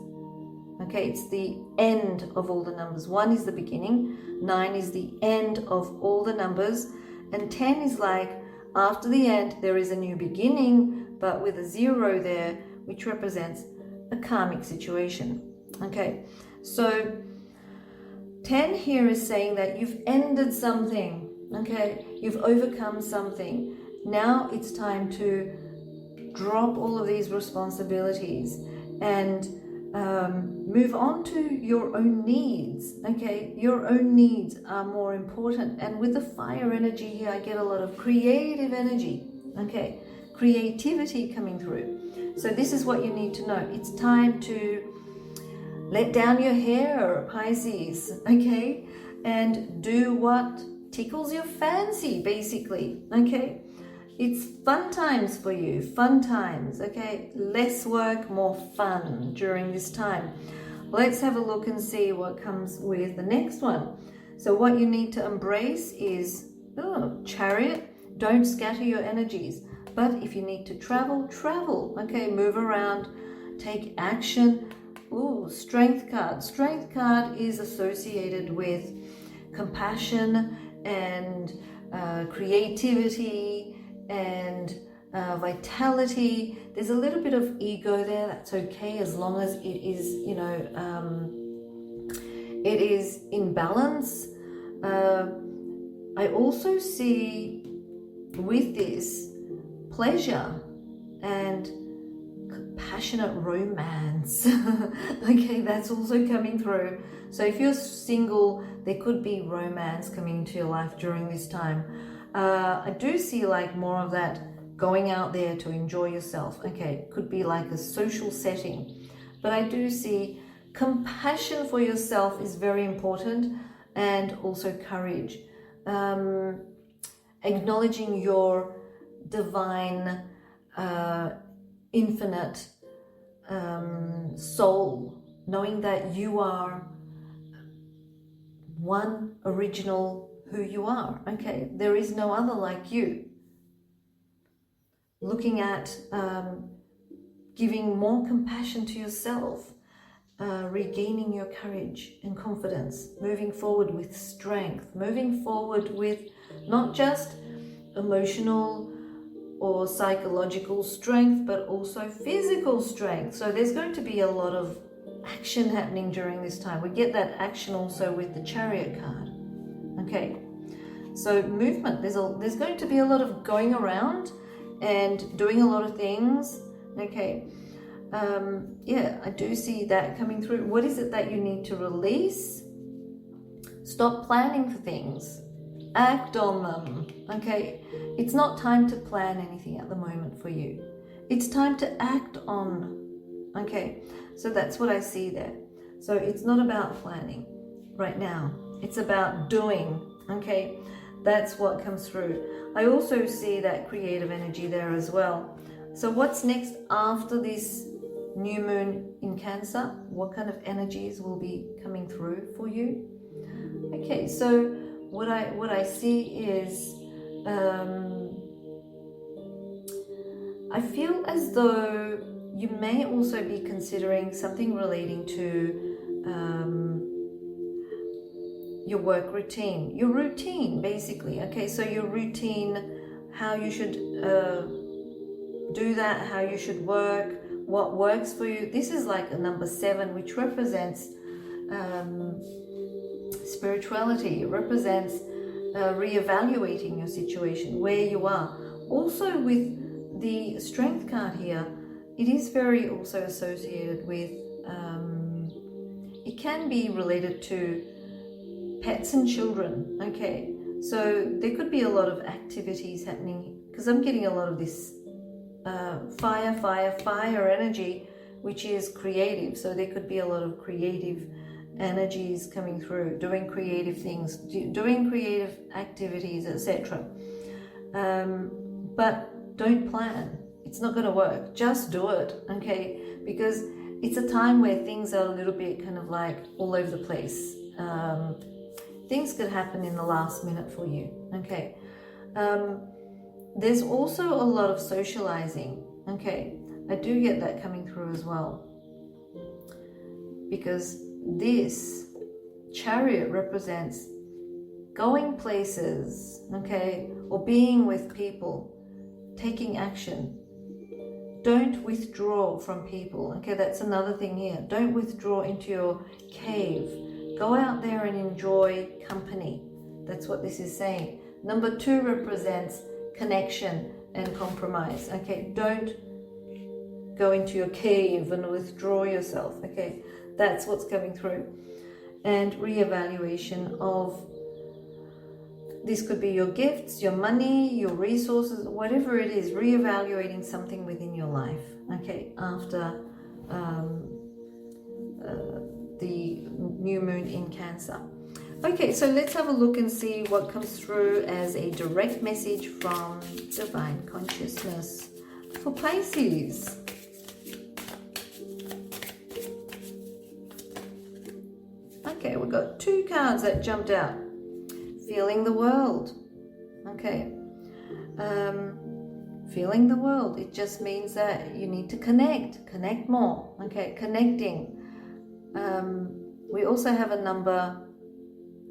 Okay, it's the end of all the numbers. 1 is the beginning, 9 is the end of all the numbers, and 10 is like after the end there is a new beginning, but with a 0 there, which represents a karmic situation. Okay, so 10 here is saying that you've ended something, okay, you've overcome something. Now it's time to drop all of these responsibilities and move on to your own needs. Okay, your own needs are more important. And with the fire energy here, I get a lot of creative energy. Okay, creativity coming through. So this is what you need to know. It's time to let down your hair, Pisces, okay, and do what tickles your fancy, basically. Okay, it's fun times for you, fun times, okay? Less work, more fun during this time. Let's have a look and see what comes with the next one. So what you need to embrace is, Chariot, don't scatter your energies. But if you need to travel, travel, okay? Move around, take action. Strength card. Strength card is associated with compassion and creativity and vitality. There's a little bit of ego there. That's okay, as long as it is, it is in balance. I also see with this pleasure and passionate romance. Okay, that's also coming through. So if you're single, there could be romance coming into your life during this time. I do see like more of that going out there to enjoy yourself. Okay, could be like a social setting. But I do see compassion for yourself is very important, and also courage. Acknowledging your divine, infinite soul, knowing that you are one original who you are. Okay, there is no other like you. Looking at giving more compassion to yourself, regaining your courage and confidence, moving forward with strength, moving forward with not just emotional or psychological strength, but also physical strength. So there's going to be a lot of action happening during this time. We get that action also with the Chariot card. Okay, so movement. There's going to be a lot of going around and doing a lot of things. Okay, I do see that coming through. What is it that you need to release? Stop planning for things. Act on them. Okay, it's not time to plan anything at the moment for you. It's time to act on. Okay, so that's what I see there. So it's not about planning right now. It's about doing. Okay, that's what comes through. I also see that creative energy there as well. So what's next after this new moon in Cancer, what kind of energies will be coming through for you. Okay, so what I see is I feel as though you may also be considering something relating to your work routine, basically. Okay, so your routine, how you should do that, how you should work, what works for you. This is like a number 7, which represents spirituality. It represents reevaluating your situation, where you are. Also with the Strength card here, it is very also associated with, it can be related to pets and children. Okay, so there could be a lot of activities happening, because I'm getting a lot of this fire energy, which is creative. So there could be a lot of creative energies coming through, doing creative things, doing creative activities, etc. But don't plan. It's not going to work. Just do it, okay? Because it's a time where things are a little bit kind of like all over the place. Things could happen in the last minute for you, okay? There's also a lot of socializing, okay? I do get that coming through as well, because this Chariot represents going places, okay, or being with people, taking action. Don't withdraw from people, okay? That's another thing here. Don't withdraw into your cave. Go out there and enjoy company. That's what this is saying. Number 2 represents connection and compromise, okay? Don't go into your cave and withdraw yourself, okay? That's what's coming through. And reevaluation of, this could be your gifts, your money, your resources, whatever it is, reevaluating something within your life, okay, after the new moon in Cancer. Okay, so let's have a look and see what comes through as a direct message from Divine Consciousness for Pisces. Okay, we've got 2 cards that jumped out. Feeling the world. Okay. Feeling the world. It just means that you need to connect more. Okay, connecting. We also have a number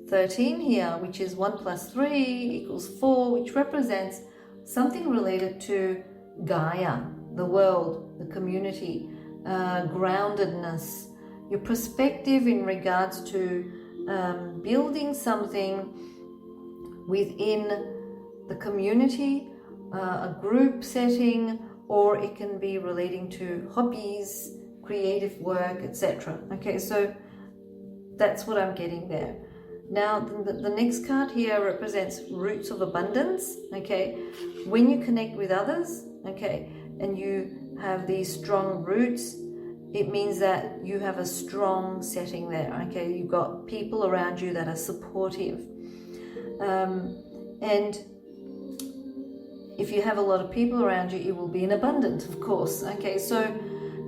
13 here, which is 1 + 3 = 4, which represents something related to Gaia, the world, the community, groundedness, your perspective in regards to building something within the community, a group setting, or it can be relating to hobbies, creative work, etc. Okay, so that's what I'm getting there. Now, the next card here represents roots of abundance, okay? When you connect with others, okay, and you have these strong roots, it means that you have a strong setting there, okay? You've got people around you that are supportive. And if you have a lot of people around you, it will be in abundance, of course, okay? So,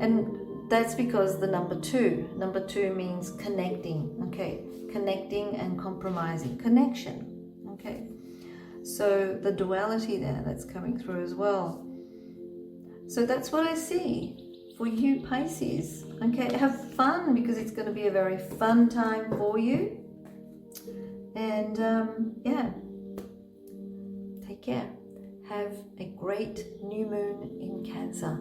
and that's because the number 2 means connecting, okay? Connecting and compromising, connection, okay? So the duality there, that's coming through as well. So that's what I see for you, Pisces. Okay, have fun, because it's going to be a very fun time for you. And yeah, take care. Have a great new moon in Cancer.